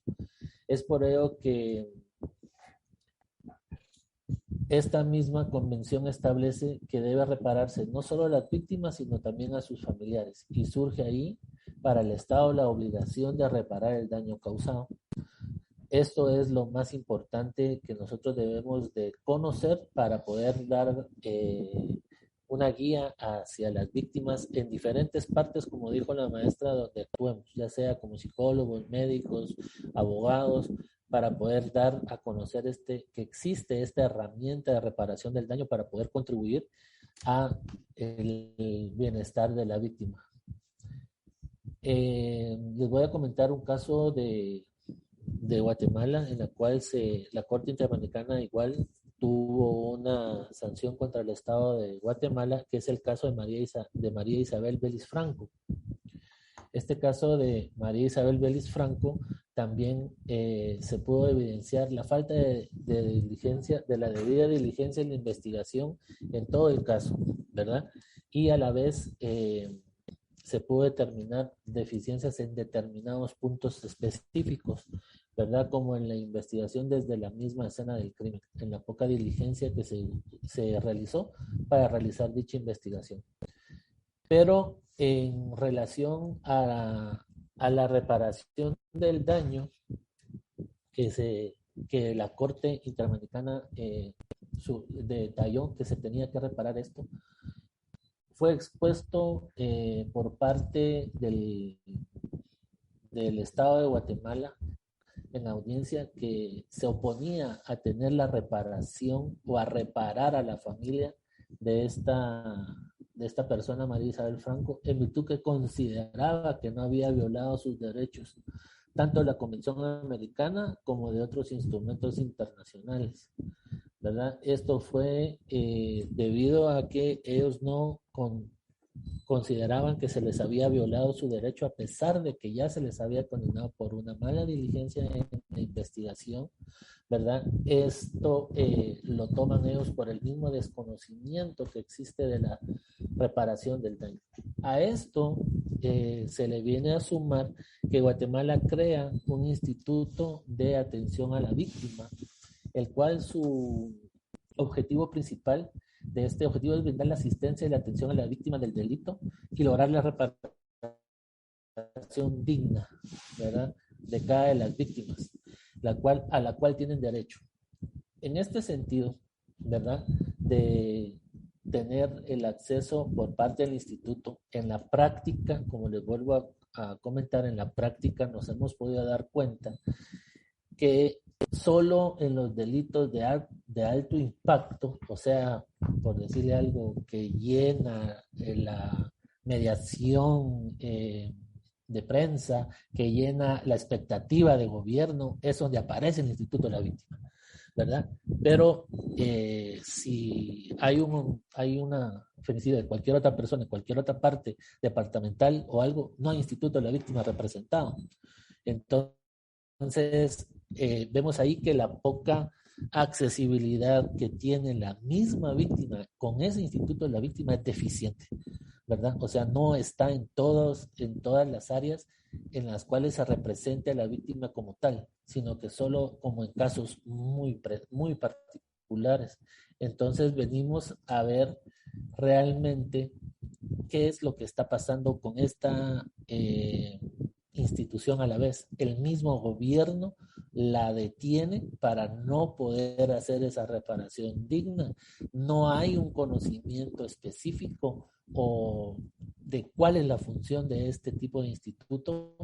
Es por ello que esta misma convención establece que debe repararse no solo a las víctimas, sino también a sus familiares. Y surge ahí para el Estado la obligación de reparar el daño causado. Esto es lo más importante que nosotros debemos de conocer para poder dar una guía hacia las víctimas en diferentes partes, como dijo la maestra, donde actuemos, ya sea como psicólogos, médicos, abogados, para poder dar a conocer que existe esta herramienta de reparación del daño para poder contribuir a el bienestar de la víctima. Les voy a comentar un caso de Guatemala, en la cual la Corte Interamericana igual tuvo una sanción contra el Estado de Guatemala, que es el caso de María Isabel Vélez Franco. Este caso de María Isabel Vélez Franco también se pudo evidenciar la falta de diligencia, de la debida diligencia en la investigación en todo el caso, ¿verdad? Y a la vez se pudo determinar deficiencias en determinados puntos específicos, ¿verdad? Como en la investigación desde la misma escena del crimen, en la poca diligencia que se realizó para realizar dicha investigación. Pero en relación a la reparación del daño que la Corte Interamericana detalló que se tenía que reparar esto, fue expuesto por parte del Estado de Guatemala en audiencia que se oponía a tener la reparación o a reparar a la familia de esta persona, María Isabel Franco, en virtud que consideraba que no había violado sus derechos, tanto de la Convención Americana como de otros instrumentos internacionales, ¿verdad? Esto fue debido a que ellos no consideraban que se les había violado su derecho, a pesar de que ya se les había condenado por una mala diligencia en la investigación, ¿verdad? Esto lo toman ellos por el mismo desconocimiento que existe de la reparación del daño. A esto se le viene a sumar que Guatemala crea un instituto de atención a la víctima, el cual su objetivo principal de este objetivo es brindar la asistencia y la atención a la víctima del delito y lograr la reparación digna, ¿verdad?, de cada de las víctimas, a la cual tienen derecho. En este sentido, ¿verdad?, de tener el acceso por parte del instituto, en la práctica, como les vuelvo a comentar, en la práctica nos hemos podido dar cuenta que solo en los delitos de alto impacto, o sea, por decirle algo que llena la mediación de prensa, que llena la expectativa de gobierno, es donde aparece el Instituto de la Víctima, ¿verdad? Pero si hay una feminicidio de cualquier otra persona, en cualquier otra parte departamental o algo, no hay Instituto de la Víctima representado. Entonces, vemos ahí que la poca accesibilidad que tiene la misma víctima con ese instituto, la víctima es deficiente, ¿verdad? O sea, no está en todas las áreas en las cuales se represente a la víctima como tal, sino que solo como en casos muy particulares. Entonces venimos a ver realmente qué es lo que está pasando con esta institución a la vez. El mismo gobierno la detiene para no poder hacer esa reparación digna. No hay un conocimiento específico o de cuál es la función de este tipo de instituto,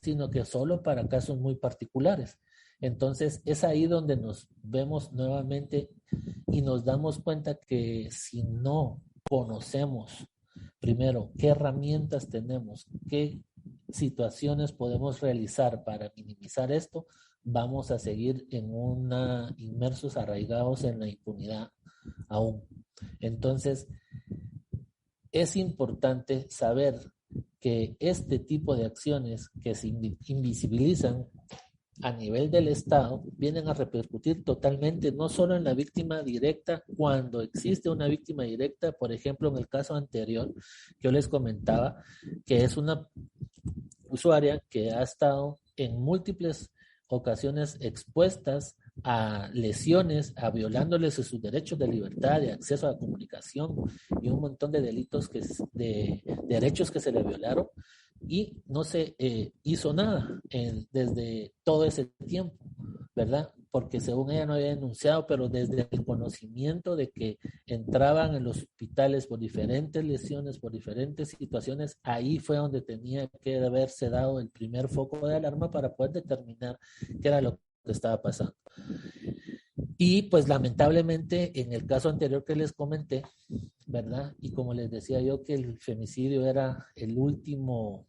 sino que solo para casos muy particulares. Entonces es ahí donde nos vemos nuevamente y nos damos cuenta que si no conocemos primero qué herramientas tenemos, qué situaciones podemos realizar para minimizar esto, vamos a seguir inmersos, arraigados en la impunidad aún. Entonces, es importante saber que este tipo de acciones que se invisibilizan a nivel del Estado vienen a repercutir totalmente, no solo en la víctima directa, cuando existe una víctima directa, por ejemplo, en el caso anterior que yo les comentaba, que es una usuaria que ha estado en múltiples ocasiones expuestas a lesiones, a violándoles sus derechos de libertad, de acceso a la comunicación y un montón de delitos, de derechos que se le violaron, y no se hizo nada desde todo ese tiempo, ¿verdad? Porque según ella no había denunciado, pero desde el conocimiento de que entraban en los hospitales por diferentes lesiones, por diferentes situaciones, ahí fue donde tenía que haberse dado el primer foco de alarma para poder determinar qué era lo que estaba pasando. Y pues lamentablemente en el caso anterior que les comenté, ¿verdad? Y como les decía yo que el femicidio era el último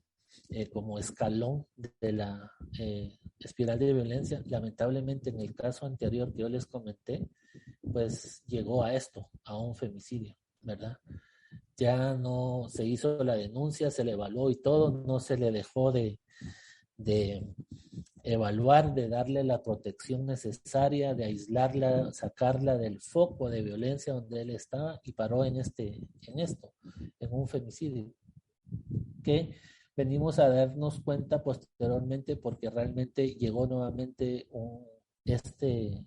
como escalón de la espiral de violencia, lamentablemente en el caso anterior que yo les comenté, pues llegó a esto, a un femicidio, ¿verdad? Ya no se hizo la denuncia, se le evaluó y todo, no se le dejó de evaluar, de darle la protección necesaria, de aislarla, sacarla del foco de violencia donde él estaba, y paró en un femicidio, que venimos a darnos cuenta posteriormente porque realmente llegó nuevamente este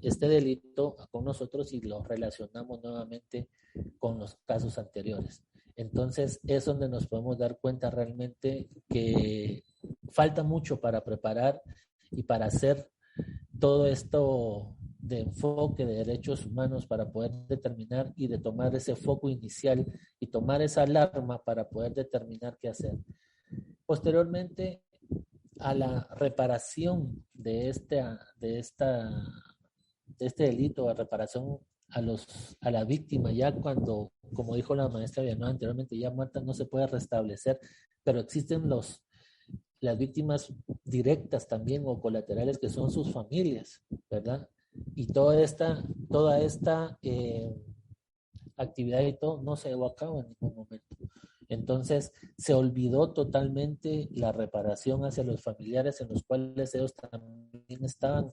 delito con nosotros y lo relacionamos nuevamente con los casos anteriores. Entonces es donde nos podemos dar cuenta realmente que falta mucho para preparar y para hacer todo esto de enfoque de derechos humanos, para poder determinar y de tomar ese foco inicial y tomar esa alarma para poder determinar qué hacer. Posteriormente a la reparación de este delito, a reparación a la víctima, ya cuando, como dijo la maestra Villanueva anteriormente, ya muerta no se puede restablecer, pero existen las víctimas directas también o colaterales, que son sus familias, ¿verdad? Y toda esta actividad y todo no se llevó a cabo en ningún momento. Entonces se olvidó totalmente la reparación hacia los familiares, en los cuales ellos también estaban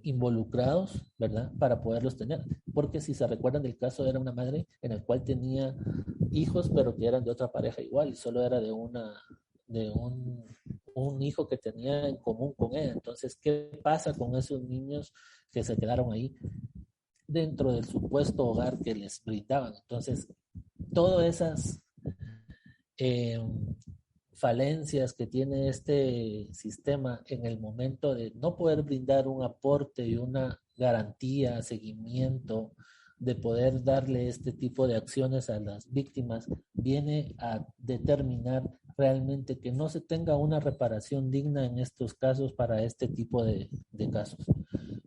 involucrados, ¿verdad? Para poderlos tener. Porque si se recuerdan del caso, era una madre en el cual tenía hijos, pero que eran de otra pareja igual, y solo era de un hijo que tenía en común con ella. Entonces, ¿qué pasa con esos niños que se quedaron ahí dentro del supuesto hogar que les brindaban? Entonces, todas esas falencias que tiene este sistema en el momento de no poder brindar un aporte y una garantía, seguimiento, de poder darle este tipo de acciones a las víctimas, viene a determinar realmente que no se tenga una reparación digna en estos casos para este tipo de casos,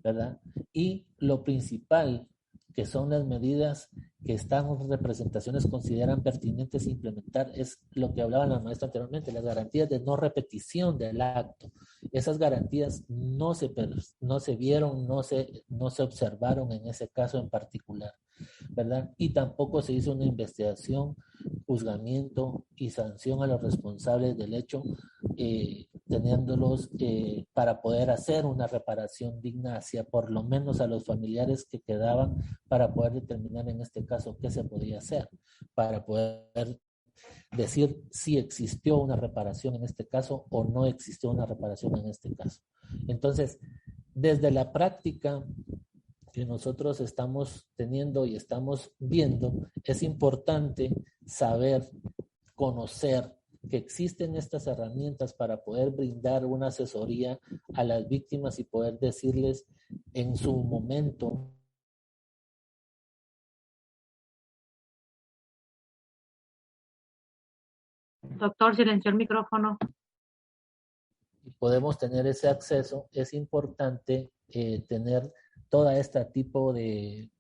¿verdad? Y lo principal, que son las medidas que estas representaciones consideran pertinentes implementar, es lo que hablaba la maestra anteriormente, las garantías de no repetición del acto. Esas garantías no se vieron, no se observaron en ese caso en particular, ¿verdad? Y tampoco se hizo una investigación, juzgamiento y sanción a los responsables del hecho teniéndolos para poder hacer una reparación digna hacia por lo menos a los familiares que quedaban, para poder determinar en este caso qué se podía hacer, para poder decir si existió una reparación en este caso o no existió una reparación en este caso. Entonces, desde la práctica que nosotros estamos teniendo y estamos viendo, es importante saber, conocer que existen estas herramientas para poder brindar una asesoría a las víctimas y poder decirles en su momento. Doctor, silenció el micrófono. Y podemos tener ese acceso. Es importante tener todo este tipo de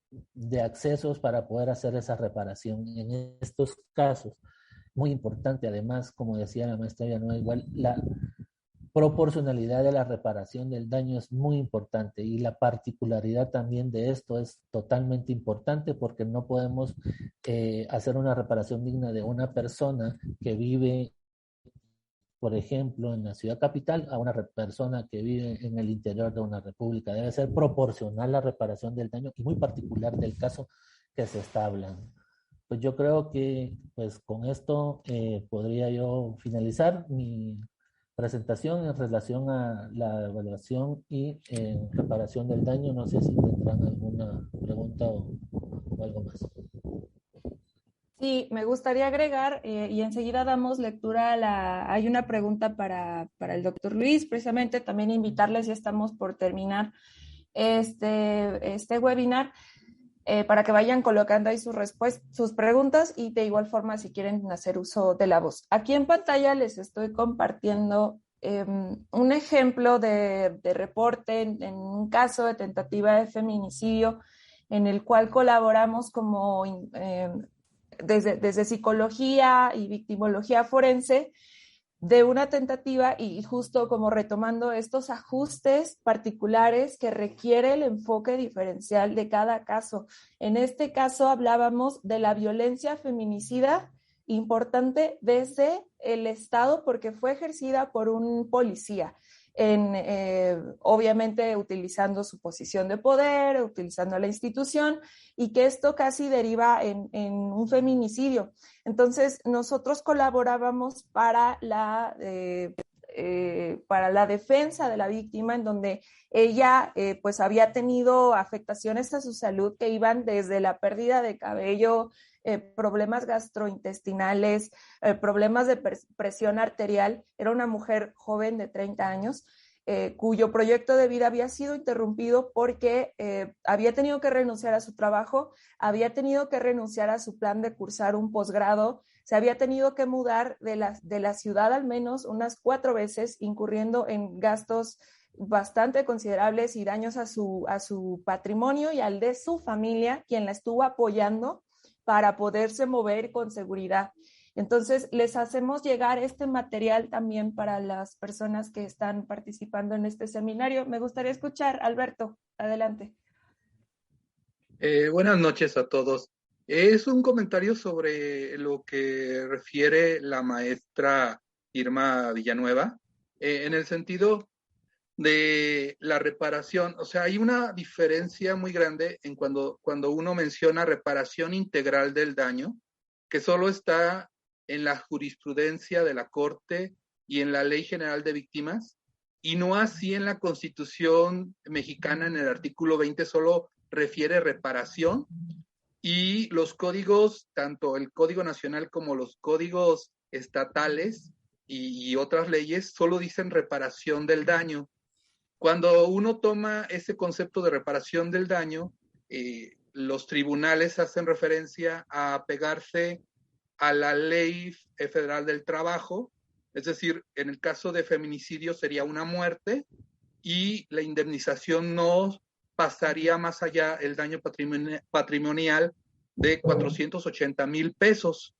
accesos para poder hacer esa reparación. En estos casos, muy importante además, como decía la maestra Villanueva, igual la proporcionalidad de la reparación del daño es muy importante, y la particularidad también de esto es totalmente importante, porque no podemos hacer una reparación digna de una persona que vive, por ejemplo, en la ciudad capital, a una persona que vive en el interior de una república. Debe ser proporcional la reparación del daño y muy particular del caso que se está hablando. Pues yo creo que pues con esto podría yo finalizar mi presentación en relación a la evaluación y reparación del daño. No sé si tendrán alguna pregunta o algo más. Sí, me gustaría agregar, y enseguida damos lectura hay una pregunta para el doctor Luis, precisamente también invitarles, ya estamos por terminar este webinar, para que vayan colocando ahí sus preguntas, y de igual forma si quieren hacer uso de la voz. Aquí en pantalla les estoy compartiendo un ejemplo de reporte en un caso de tentativa de feminicidio en el cual colaboramos como desde psicología y victimología forense de una tentativa, y justo como retomando estos ajustes particulares que requiere el enfoque diferencial de cada caso. En este caso hablábamos de la violencia feminicida, importante desde el Estado porque fue ejercida por un policía, obviamente utilizando su posición de poder, utilizando la institución, y que esto casi deriva en un feminicidio. Entonces, nosotros colaborábamos para la defensa de la víctima, en donde ella pues había tenido afectaciones a su salud que iban desde la pérdida de cabello, problemas gastrointestinales, problemas de presión arterial. Era una mujer joven de 30 años, cuyo proyecto de vida había sido interrumpido porque había tenido que renunciar a su trabajo, había tenido que renunciar a su plan de cursar un posgrado, se había tenido que mudar de la ciudad al menos unas 4 veces, incurriendo en gastos bastante considerables y daños a su patrimonio y al de su familia, quien la estuvo apoyando para poderse mover con seguridad. Entonces, les hacemos llegar este material también para las personas que están participando en este seminario. Me gustaría escuchar, Alberto, adelante. Buenas noches a todos. Es un comentario sobre lo que refiere la maestra Irma Villanueva, en el sentido de la reparación. O sea, hay una diferencia muy grande en cuando uno menciona reparación integral del daño, que solo está en la jurisprudencia de la Corte y en la Ley General de Víctimas, y no así en la Constitución mexicana. En el artículo 20 solo refiere reparación, y los códigos, tanto el Código Nacional como los códigos estatales y otras leyes, solo dicen reparación del daño. Cuando uno toma ese concepto de reparación del daño, los tribunales hacen referencia a apegarse a la Ley Federal del Trabajo, es decir, en el caso de feminicidio sería una muerte, y la indemnización no pasaría más allá el daño patrimonial de 480,000 pesos.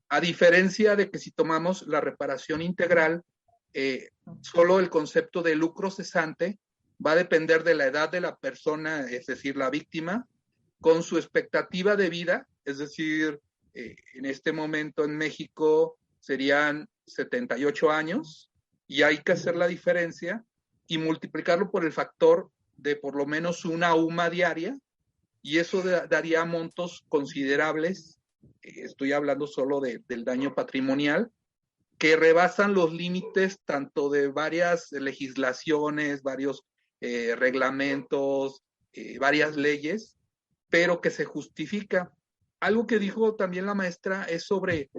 A diferencia de que si tomamos la reparación integral, solo el concepto de lucro cesante va a depender de la edad de la persona, es decir, la víctima, con su expectativa de vida, es decir, en este momento en México serían 78 años, y hay que hacer la diferencia y multiplicarlo por el factor de por lo menos una UMA diaria, y eso daría montos considerables, estoy hablando solo del daño patrimonial, que rebasan los límites tanto de varias legislaciones, varios reglamentos, varias leyes, pero que se justifica. Algo que dijo también la maestra es sobre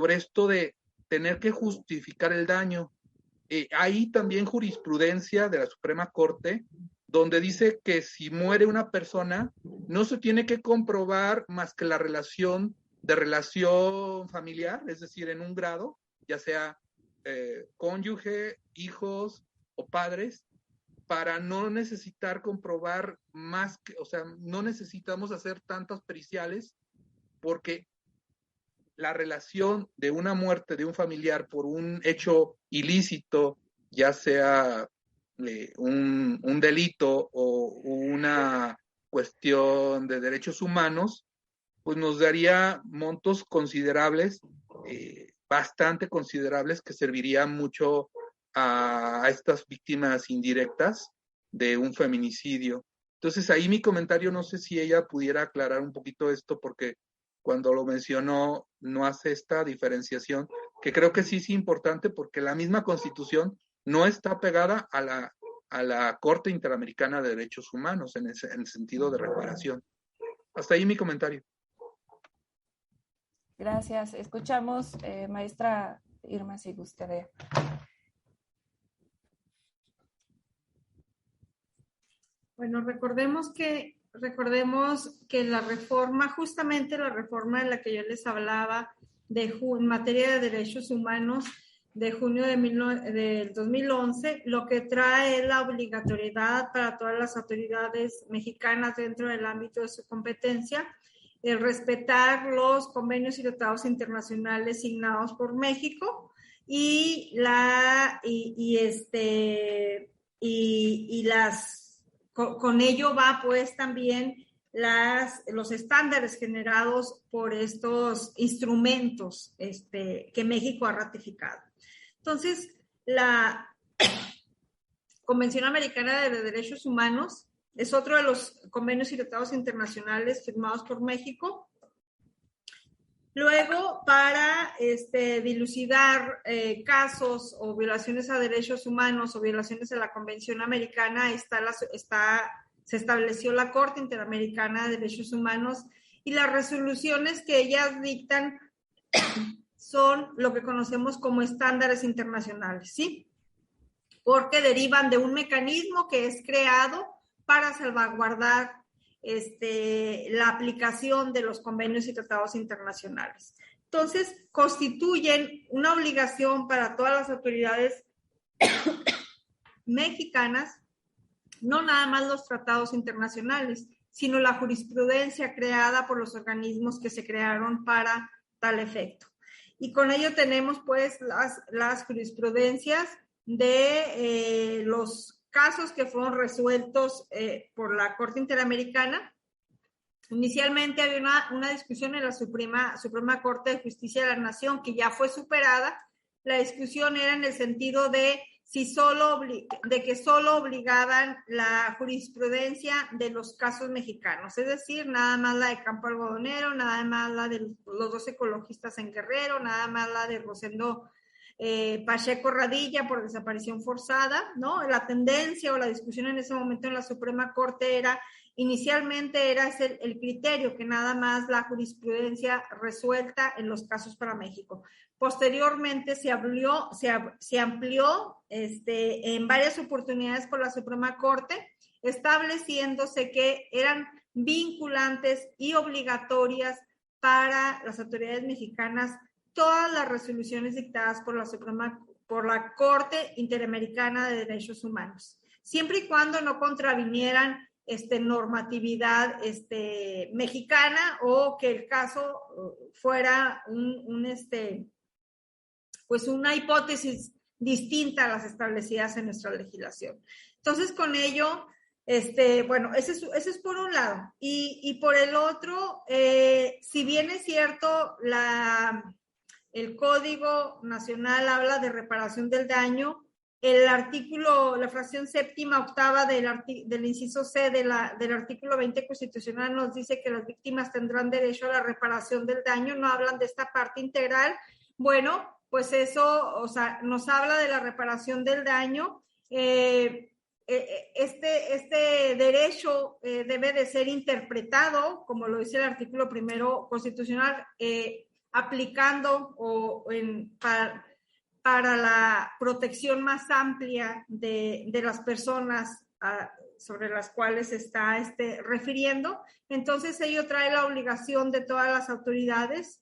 esto de tener que justificar el daño. Hay también jurisprudencia de la Suprema Corte donde dice que si muere una persona no se tiene que comprobar más que la relación familiar, es decir, en un grado, ya sea cónyuge, hijos o padres, para no necesitar comprobar más, o sea, no necesitamos hacer tantas periciales, porque la relación de una muerte de un familiar por un hecho ilícito, ya sea un delito o una cuestión de derechos humanos, pues nos daría montos considerables, bastante considerables, que servirían mucho a estas víctimas indirectas de un feminicidio. Entonces ahí mi comentario, no sé si ella pudiera aclarar un poquito esto, porque cuando lo mencionó no hace esta diferenciación, que creo que sí es importante, porque la misma Constitución no está pegada a la Corte Interamericana de Derechos Humanos en el sentido de reparación. Hasta ahí mi comentario. Gracias. Escuchamos, maestra Irma, si gustaría. Bueno, recordemos que la reforma, justamente la reforma de la que yo les hablaba en materia de derechos humanos de junio del 2011, lo que trae es la obligatoriedad para todas las autoridades mexicanas dentro del ámbito de su competencia, el respetar los convenios y tratados internacionales signados por México con ello va pues también los estándares generados por estos instrumentos que México ha ratificado. Entonces, la Convención Americana de Derechos Humanos es otro de los convenios y tratados internacionales firmados por México. Luego, para dilucidar casos o violaciones a derechos humanos o violaciones a la Convención Americana, se estableció la Corte Interamericana de Derechos Humanos, y las resoluciones que ellas dictan son lo que conocemos como estándares internacionales, ¿sí? Porque derivan de un mecanismo que es creado para salvaguardar la aplicación de los convenios y tratados internacionales. Entonces, constituyen una obligación para todas las autoridades mexicanas, no nada más los tratados internacionales, sino la jurisprudencia creada por los organismos que se crearon para tal efecto. Y con ello tenemos pues las jurisprudencias de los casos que fueron resueltos por la Corte Interamericana. Inicialmente había una discusión en la Suprema Corte de Justicia de la Nación, que ya fue superada. La discusión era en el sentido de que solo obligaban la jurisprudencia de los casos mexicanos, es decir, nada más la de Campo Algodonero, nada más la de los 2 ecologistas en Guerrero, nada más la de Rosendo Pacheco Radilla por desaparición forzada, ¿no? La tendencia o la discusión en ese momento en la Suprema Corte inicialmente era el criterio, que nada más la jurisprudencia resuelta en los casos para México. Posteriormente se amplió en varias oportunidades por la Suprema Corte, estableciéndose que eran vinculantes y obligatorias para las autoridades mexicanas todas las resoluciones dictadas por la Corte Interamericana de Derechos Humanos, siempre y cuando no contravinieran normatividad mexicana, o que el caso fuera pues una hipótesis distinta a las establecidas en nuestra legislación. Entonces, con ello, bueno, ese es por un lado. Y por el otro, si bien es cierto, el Código Nacional habla de reparación del daño, el artículo, la fracción séptima octava del inciso C del artículo 20 constitucional nos dice que las víctimas tendrán derecho a la reparación del daño, no hablan de esta parte integral. Bueno, pues eso, o sea, nos habla de la reparación del daño. Este derecho debe de ser interpretado, como lo dice el artículo primero constitucional, aplicando para la protección más amplia de las personas sobre las cuales se está refiriendo. Entonces, ello trae la obligación de todas las autoridades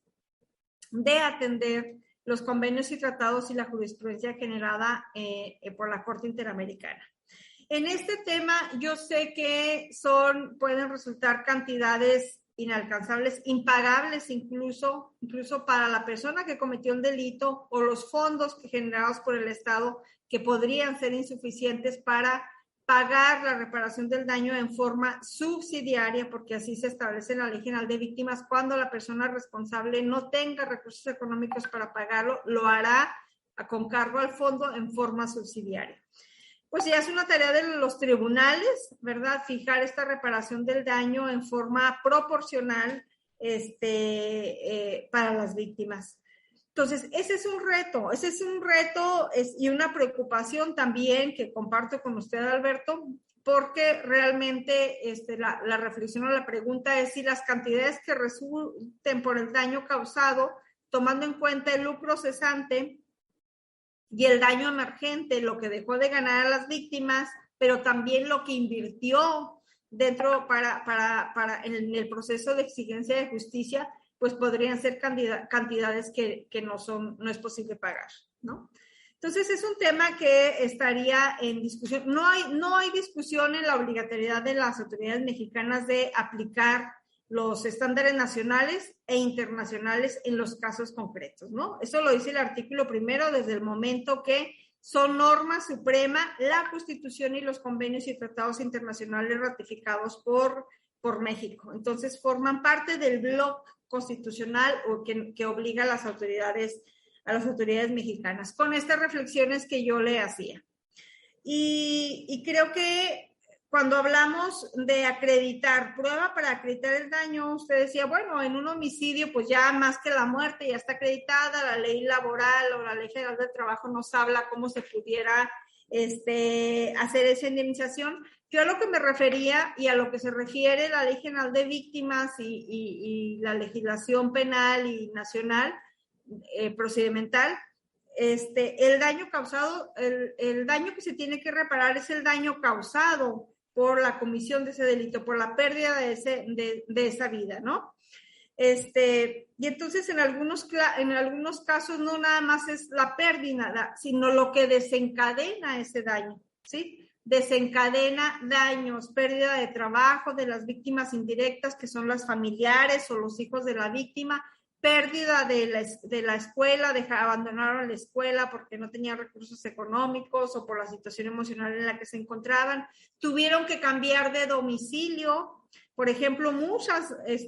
de atender los convenios y tratados y la jurisprudencia generada por la Corte Interamericana. En este tema, yo sé que pueden resultar cantidades inalcanzables, impagables incluso para la persona que cometió un delito, o los fondos generados por el Estado que podrían ser insuficientes para pagar la reparación del daño en forma subsidiaria, porque así se establece en la Ley General de Víctimas. Cuando la persona responsable no tenga recursos económicos para pagarlo, lo hará con cargo al fondo en forma subsidiaria. Pues ya es una tarea de los tribunales, ¿verdad? Fijar esta reparación del daño en forma proporcional para las víctimas. Entonces, ese es un reto y una preocupación también que comparto con usted, Alberto, porque realmente la reflexión o la pregunta es si las cantidades que resulten por el daño causado, tomando en cuenta el lucro cesante y el daño emergente, lo que dejó de ganar a las víctimas, pero también lo que invirtió dentro en el proceso de exigencia de justicia, pues podrían ser cantidades que no es posible pagar, ¿no? Entonces, es un tema que estaría en discusión. No hay discusión en la obligatoriedad de las autoridades mexicanas de aplicar los estándares nacionales e internacionales en los casos concretos, ¿no? Eso lo dice el artículo primero desde el momento que son norma suprema la Constitución y los convenios y tratados internacionales ratificados por México. Entonces, forman parte del bloque constitucional o que obliga a las autoridades mexicanas. Con estas reflexiones que yo le hacía. Y creo que cuando hablamos de acreditar, prueba para acreditar el daño, usted decía, bueno, en un homicidio, pues ya más que la muerte ya está acreditada, la ley laboral o la ley federal del trabajo nos habla cómo se pudiera hacer esa indemnización. Yo a lo que me refería y a lo que se refiere la Ley General de Víctimas y la legislación penal y nacional procedimental, el daño causado, el daño que se tiene que reparar es el daño causado por la comisión de ese delito, por la pérdida de esa vida, ¿no? Y entonces en algunos casos no nada más es la pérdida, sino lo que desencadena ese daño, ¿sí? Desencadena daños, pérdida de trabajo de las víctimas indirectas, que son las familiares o los hijos de la víctima, pérdida de la escuela, abandonaron la escuela porque no tenían recursos económicos o por la situación emocional en la que se encontraban, tuvieron que cambiar de domicilio. Por ejemplo,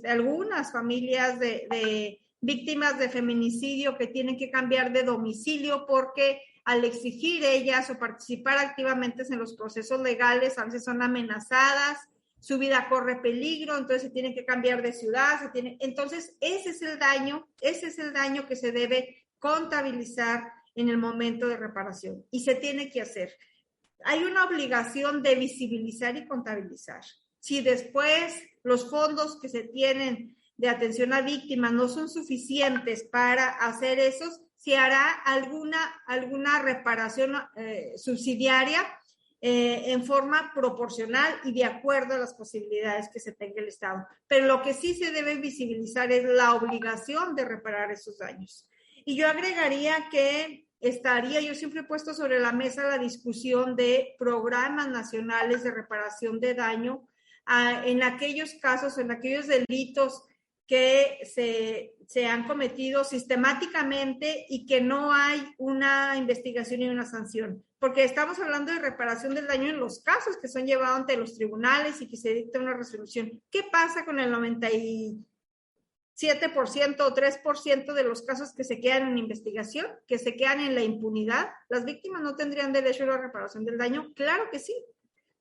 algunas familias de víctimas de feminicidio que tienen que cambiar de domicilio porque al exigir ellas o participar activamente en los procesos legales, a veces son amenazadas, su vida corre peligro, entonces se tiene que cambiar de ciudad, entonces ese es el daño que se debe contabilizar en el momento de reparación y se tiene que hacer. Hay una obligación de visibilizar y contabilizar. Si después los fondos que se tienen de atención a víctimas no son suficientes para hacer eso, se hará alguna reparación subsidiaria en forma proporcional y de acuerdo a las posibilidades que se tenga el Estado. Pero lo que sí se debe visibilizar es la obligación de reparar esos daños. Y yo agregaría que yo siempre he puesto sobre la mesa la discusión de programas nacionales de reparación de daño en aquellos casos, en aquellos delitos que se han cometido sistemáticamente y que no hay una investigación y una sanción. Porque estamos hablando de reparación del daño en los casos que son llevados ante los tribunales y que se dicta una resolución. ¿Qué pasa con el 90 y 7% o 3% de los casos que se quedan en investigación, que se quedan en la impunidad, ¿las víctimas no tendrían derecho a la reparación del daño? Claro que sí,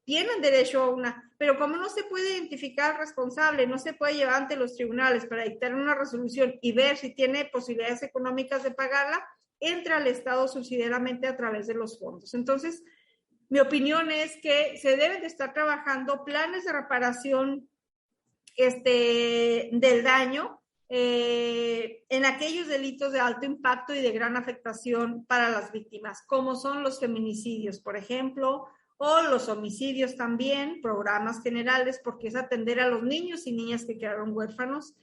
tienen derecho a una, pero como no se puede identificar al responsable, no se puede llevar ante los tribunales para dictar una resolución y ver si tiene posibilidades económicas de pagarla, entra al Estado subsidiariamente a través de los fondos. Entonces, mi opinión es que se deben de estar trabajando planes de reparación del daño en aquellos delitos de alto impacto y de gran afectación para las víctimas, como son los feminicidios, por ejemplo, o los homicidios también, programas generales, porque es atender a los niños y niñas que quedaron huérfanos,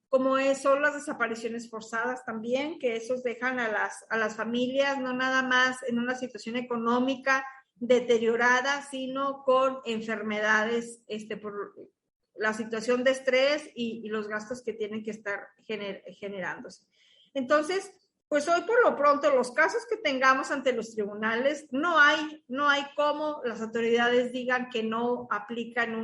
como son las desapariciones forzadas también, que esos dejan a las familias no nada más en una situación económica deteriorada, sino con enfermedades por la situación de estrés y los gastos que tienen que estar generándose. Entonces, pues hoy por lo pronto los casos que tengamos ante los tribunales, no hay cómo las autoridades digan que no aplican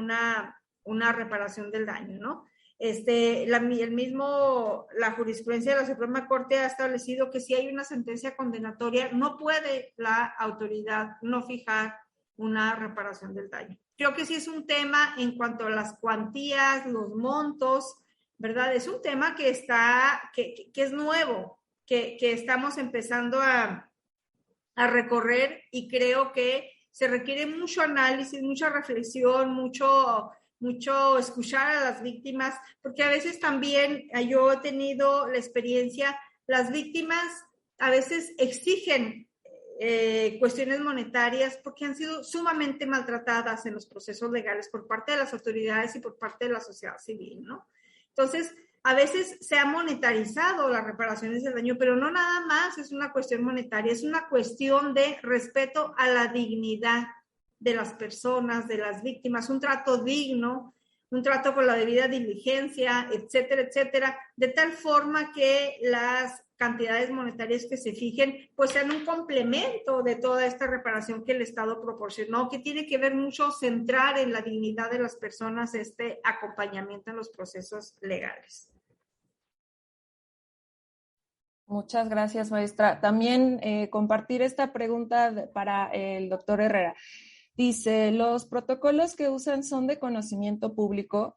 una reparación del daño, ¿no? La jurisprudencia de la Suprema Corte ha establecido que si hay una sentencia condenatoria, no puede la autoridad no fijar una reparación del daño. Creo que sí es un tema en cuanto a las cuantías, los montos, ¿verdad? Es un tema que es nuevo, que estamos empezando a recorrer, y creo que se requiere mucho análisis, mucha reflexión, mucho escuchar a las víctimas, porque a veces también yo he tenido la experiencia, las víctimas a veces exigen cuestiones monetarias porque han sido sumamente maltratadas en los procesos legales por parte de las autoridades y por parte de la sociedad civil, ¿no? Entonces, a veces se ha monetarizado las reparaciones del daño, pero no nada más es una cuestión monetaria, es una cuestión de respeto a la dignidad de las personas, de las víctimas, un trato digno, un trato con la debida diligencia, etcétera, etcétera, de tal forma que las cantidades monetarias que se fijen pues sean un complemento de toda esta reparación que el Estado proporcionó, que tiene que ver mucho centrar en la dignidad de las personas este acompañamiento en los procesos legales. Muchas gracias, maestra. También compartir esta pregunta para el doctor Herrera. Dice, ¿los protocolos que usan son de conocimiento público?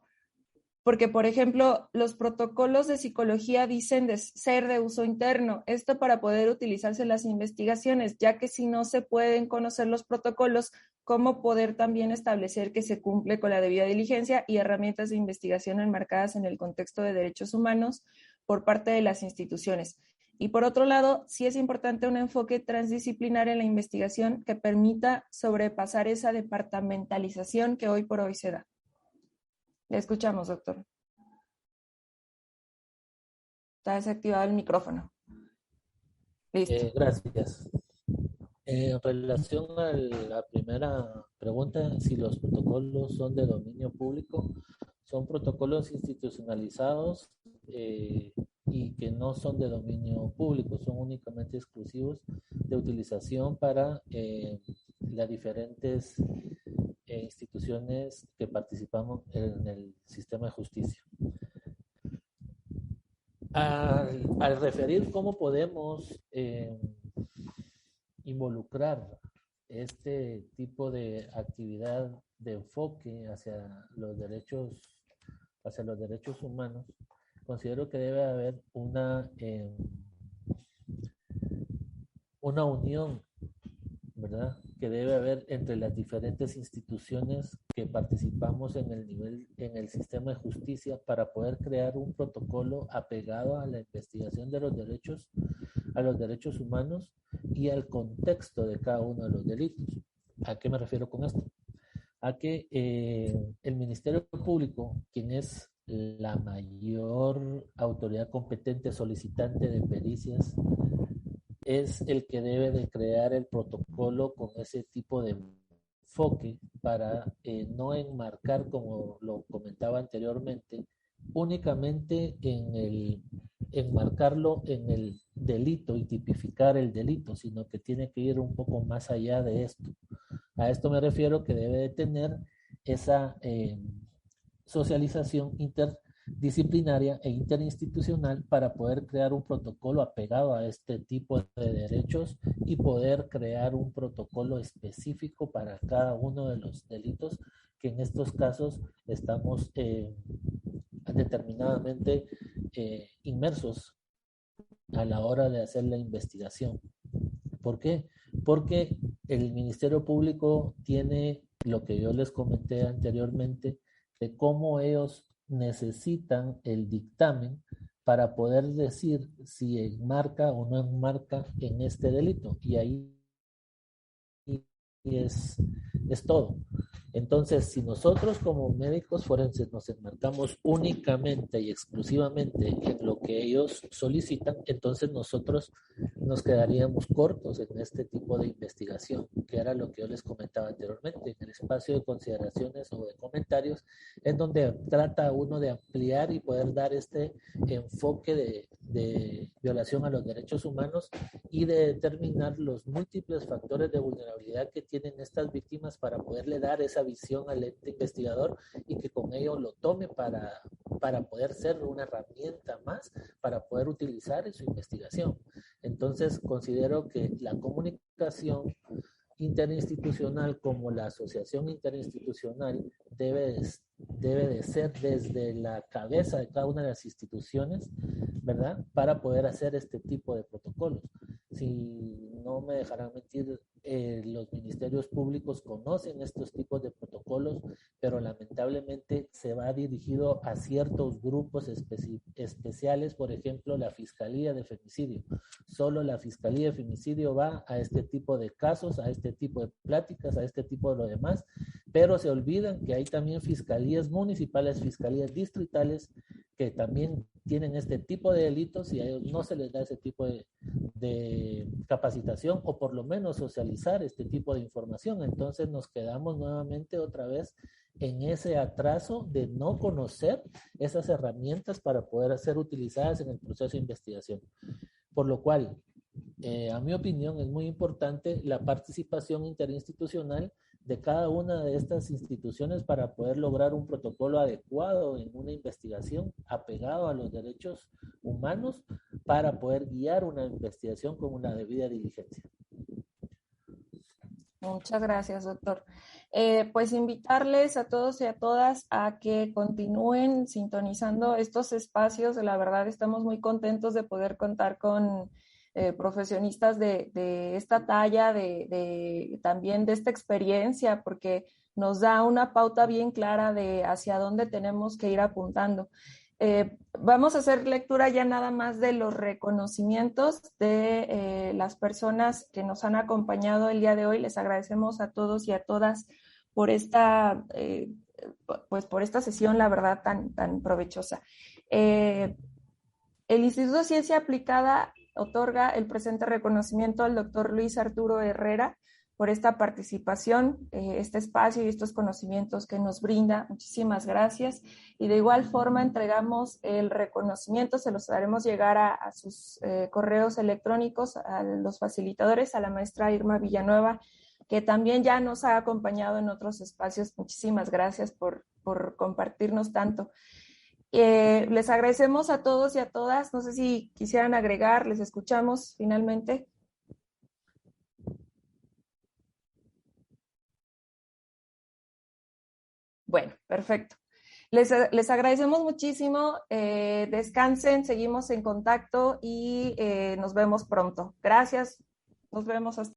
Porque, por ejemplo, los protocolos de psicología dicen de ser de uso interno, esto para poder utilizarse en las investigaciones, ya que si no se pueden conocer los protocolos, ¿cómo poder también establecer que se cumple con la debida diligencia y herramientas de investigación enmarcadas en el contexto de derechos humanos por parte de las instituciones? Y por otro lado, sí es importante un enfoque transdisciplinar en la investigación que permita sobrepasar esa departamentalización que hoy por hoy se da. Le escuchamos, doctor. Está desactivado el micrófono. Listo. Gracias. En relación a la primera pregunta, si los protocolos son de dominio público, son protocolos institucionalizados y que no son de dominio público, son únicamente exclusivos de utilización para las diferentes instituciones que participamos en el sistema de justicia. Al referir cómo podemos involucrar este tipo de actividad de enfoque hacia los derechos humanos, considero que debe haber una unión, ¿verdad?, que debe haber entre las diferentes instituciones que participamos en el sistema de justicia para poder crear un protocolo apegado a la investigación de los derechos humanos y al contexto de cada uno de los delitos. ¿A qué me refiero con esto? A que el Ministerio Público, quien es la mayor autoridad competente solicitante de pericias, es el que debe de crear el protocolo con ese tipo de enfoque para no enmarcar, como lo comentaba anteriormente, únicamente enmarcarlo en el delito y tipificar el delito, sino que tiene que ir un poco más allá de esto. A esto me refiero que debe de tener esa socialización disciplinaria e interinstitucional para poder crear un protocolo apegado a este tipo de derechos y poder crear un protocolo específico para cada uno de los delitos que en estos casos estamos determinadamente inmersos a la hora de hacer la investigación. ¿Por qué? Porque el Ministerio Público tiene lo que yo les comenté anteriormente de cómo ellos necesitan el dictamen para poder decir si enmarca o no enmarca en este delito. Y ahí es todo. Entonces, si nosotros como médicos forenses nos enmarcamos únicamente y exclusivamente en lo que ellos solicitan, entonces nosotros nos quedaríamos cortos en este tipo de investigación, que era lo que yo les comentaba anteriormente, en el espacio de consideraciones o de comentarios, en donde trata uno de ampliar y poder dar este enfoque de violación a los derechos humanos y de determinar los múltiples factores de vulnerabilidad que tienen estas víctimas para poderle dar esa visión al ente investigador y que con ello lo tome para poder ser una herramienta más para poder utilizar en su investigación. Entonces, considero que la comunicación interinstitucional como la asociación interinstitucional debe de ser desde la cabeza de cada una de las instituciones, ¿verdad? Para poder hacer este tipo de protocolos. Si no me dejarán mentir, los ministerios públicos conocen estos tipos de protocolos, pero lamentablemente se va dirigido a ciertos grupos especiales, por ejemplo, la Fiscalía de Femicidio. Solo la Fiscalía de Femicidio va a este tipo de casos, a este tipo de pláticas, a este tipo de lo demás, pero se olvidan que hay también fiscalías municipales, fiscalías distritales, que también tienen este tipo de delitos y a ellos no se les da ese tipo de capacitación o por lo menos socializar este tipo de información. Entonces nos quedamos nuevamente otra vez en ese atraso de no conocer esas herramientas para poder ser utilizadas en el proceso de investigación. Por lo cual, a mi opinión, es muy importante la participación interinstitucional de cada una de estas instituciones para poder lograr un protocolo adecuado en una investigación apegado a los derechos humanos para poder guiar una investigación con una debida diligencia. Muchas gracias, doctor. Pues invitarles a todos y a todas a que continúen sintonizando estos espacios. La verdad, estamos muy contentos de poder contar con profesionistas de esta talla, también de esta experiencia, porque nos da una pauta bien clara de hacia dónde tenemos que ir apuntando. Vamos a hacer lectura ya nada más de los reconocimientos de las personas que nos han acompañado el día de hoy. Les agradecemos a todos y a todas por esta, por esta sesión, la verdad, tan provechosa. El Instituto de Ciencia Aplicada otorga el presente reconocimiento al doctor Luis Arturo Herrera por esta participación, este espacio y estos conocimientos que nos brinda. Muchísimas gracias. Y de igual forma entregamos el reconocimiento, se los haremos llegar a sus correos electrónicos, a los facilitadores, a la maestra Irma Villanueva, que también ya nos ha acompañado en otros espacios. Muchísimas gracias por compartirnos tanto. Les agradecemos a todos y a todas. No sé si quisieran agregar, les escuchamos finalmente. Bueno, perfecto. Les agradecemos muchísimo. Descansen, seguimos en contacto y nos vemos pronto. Gracias. Nos vemos hasta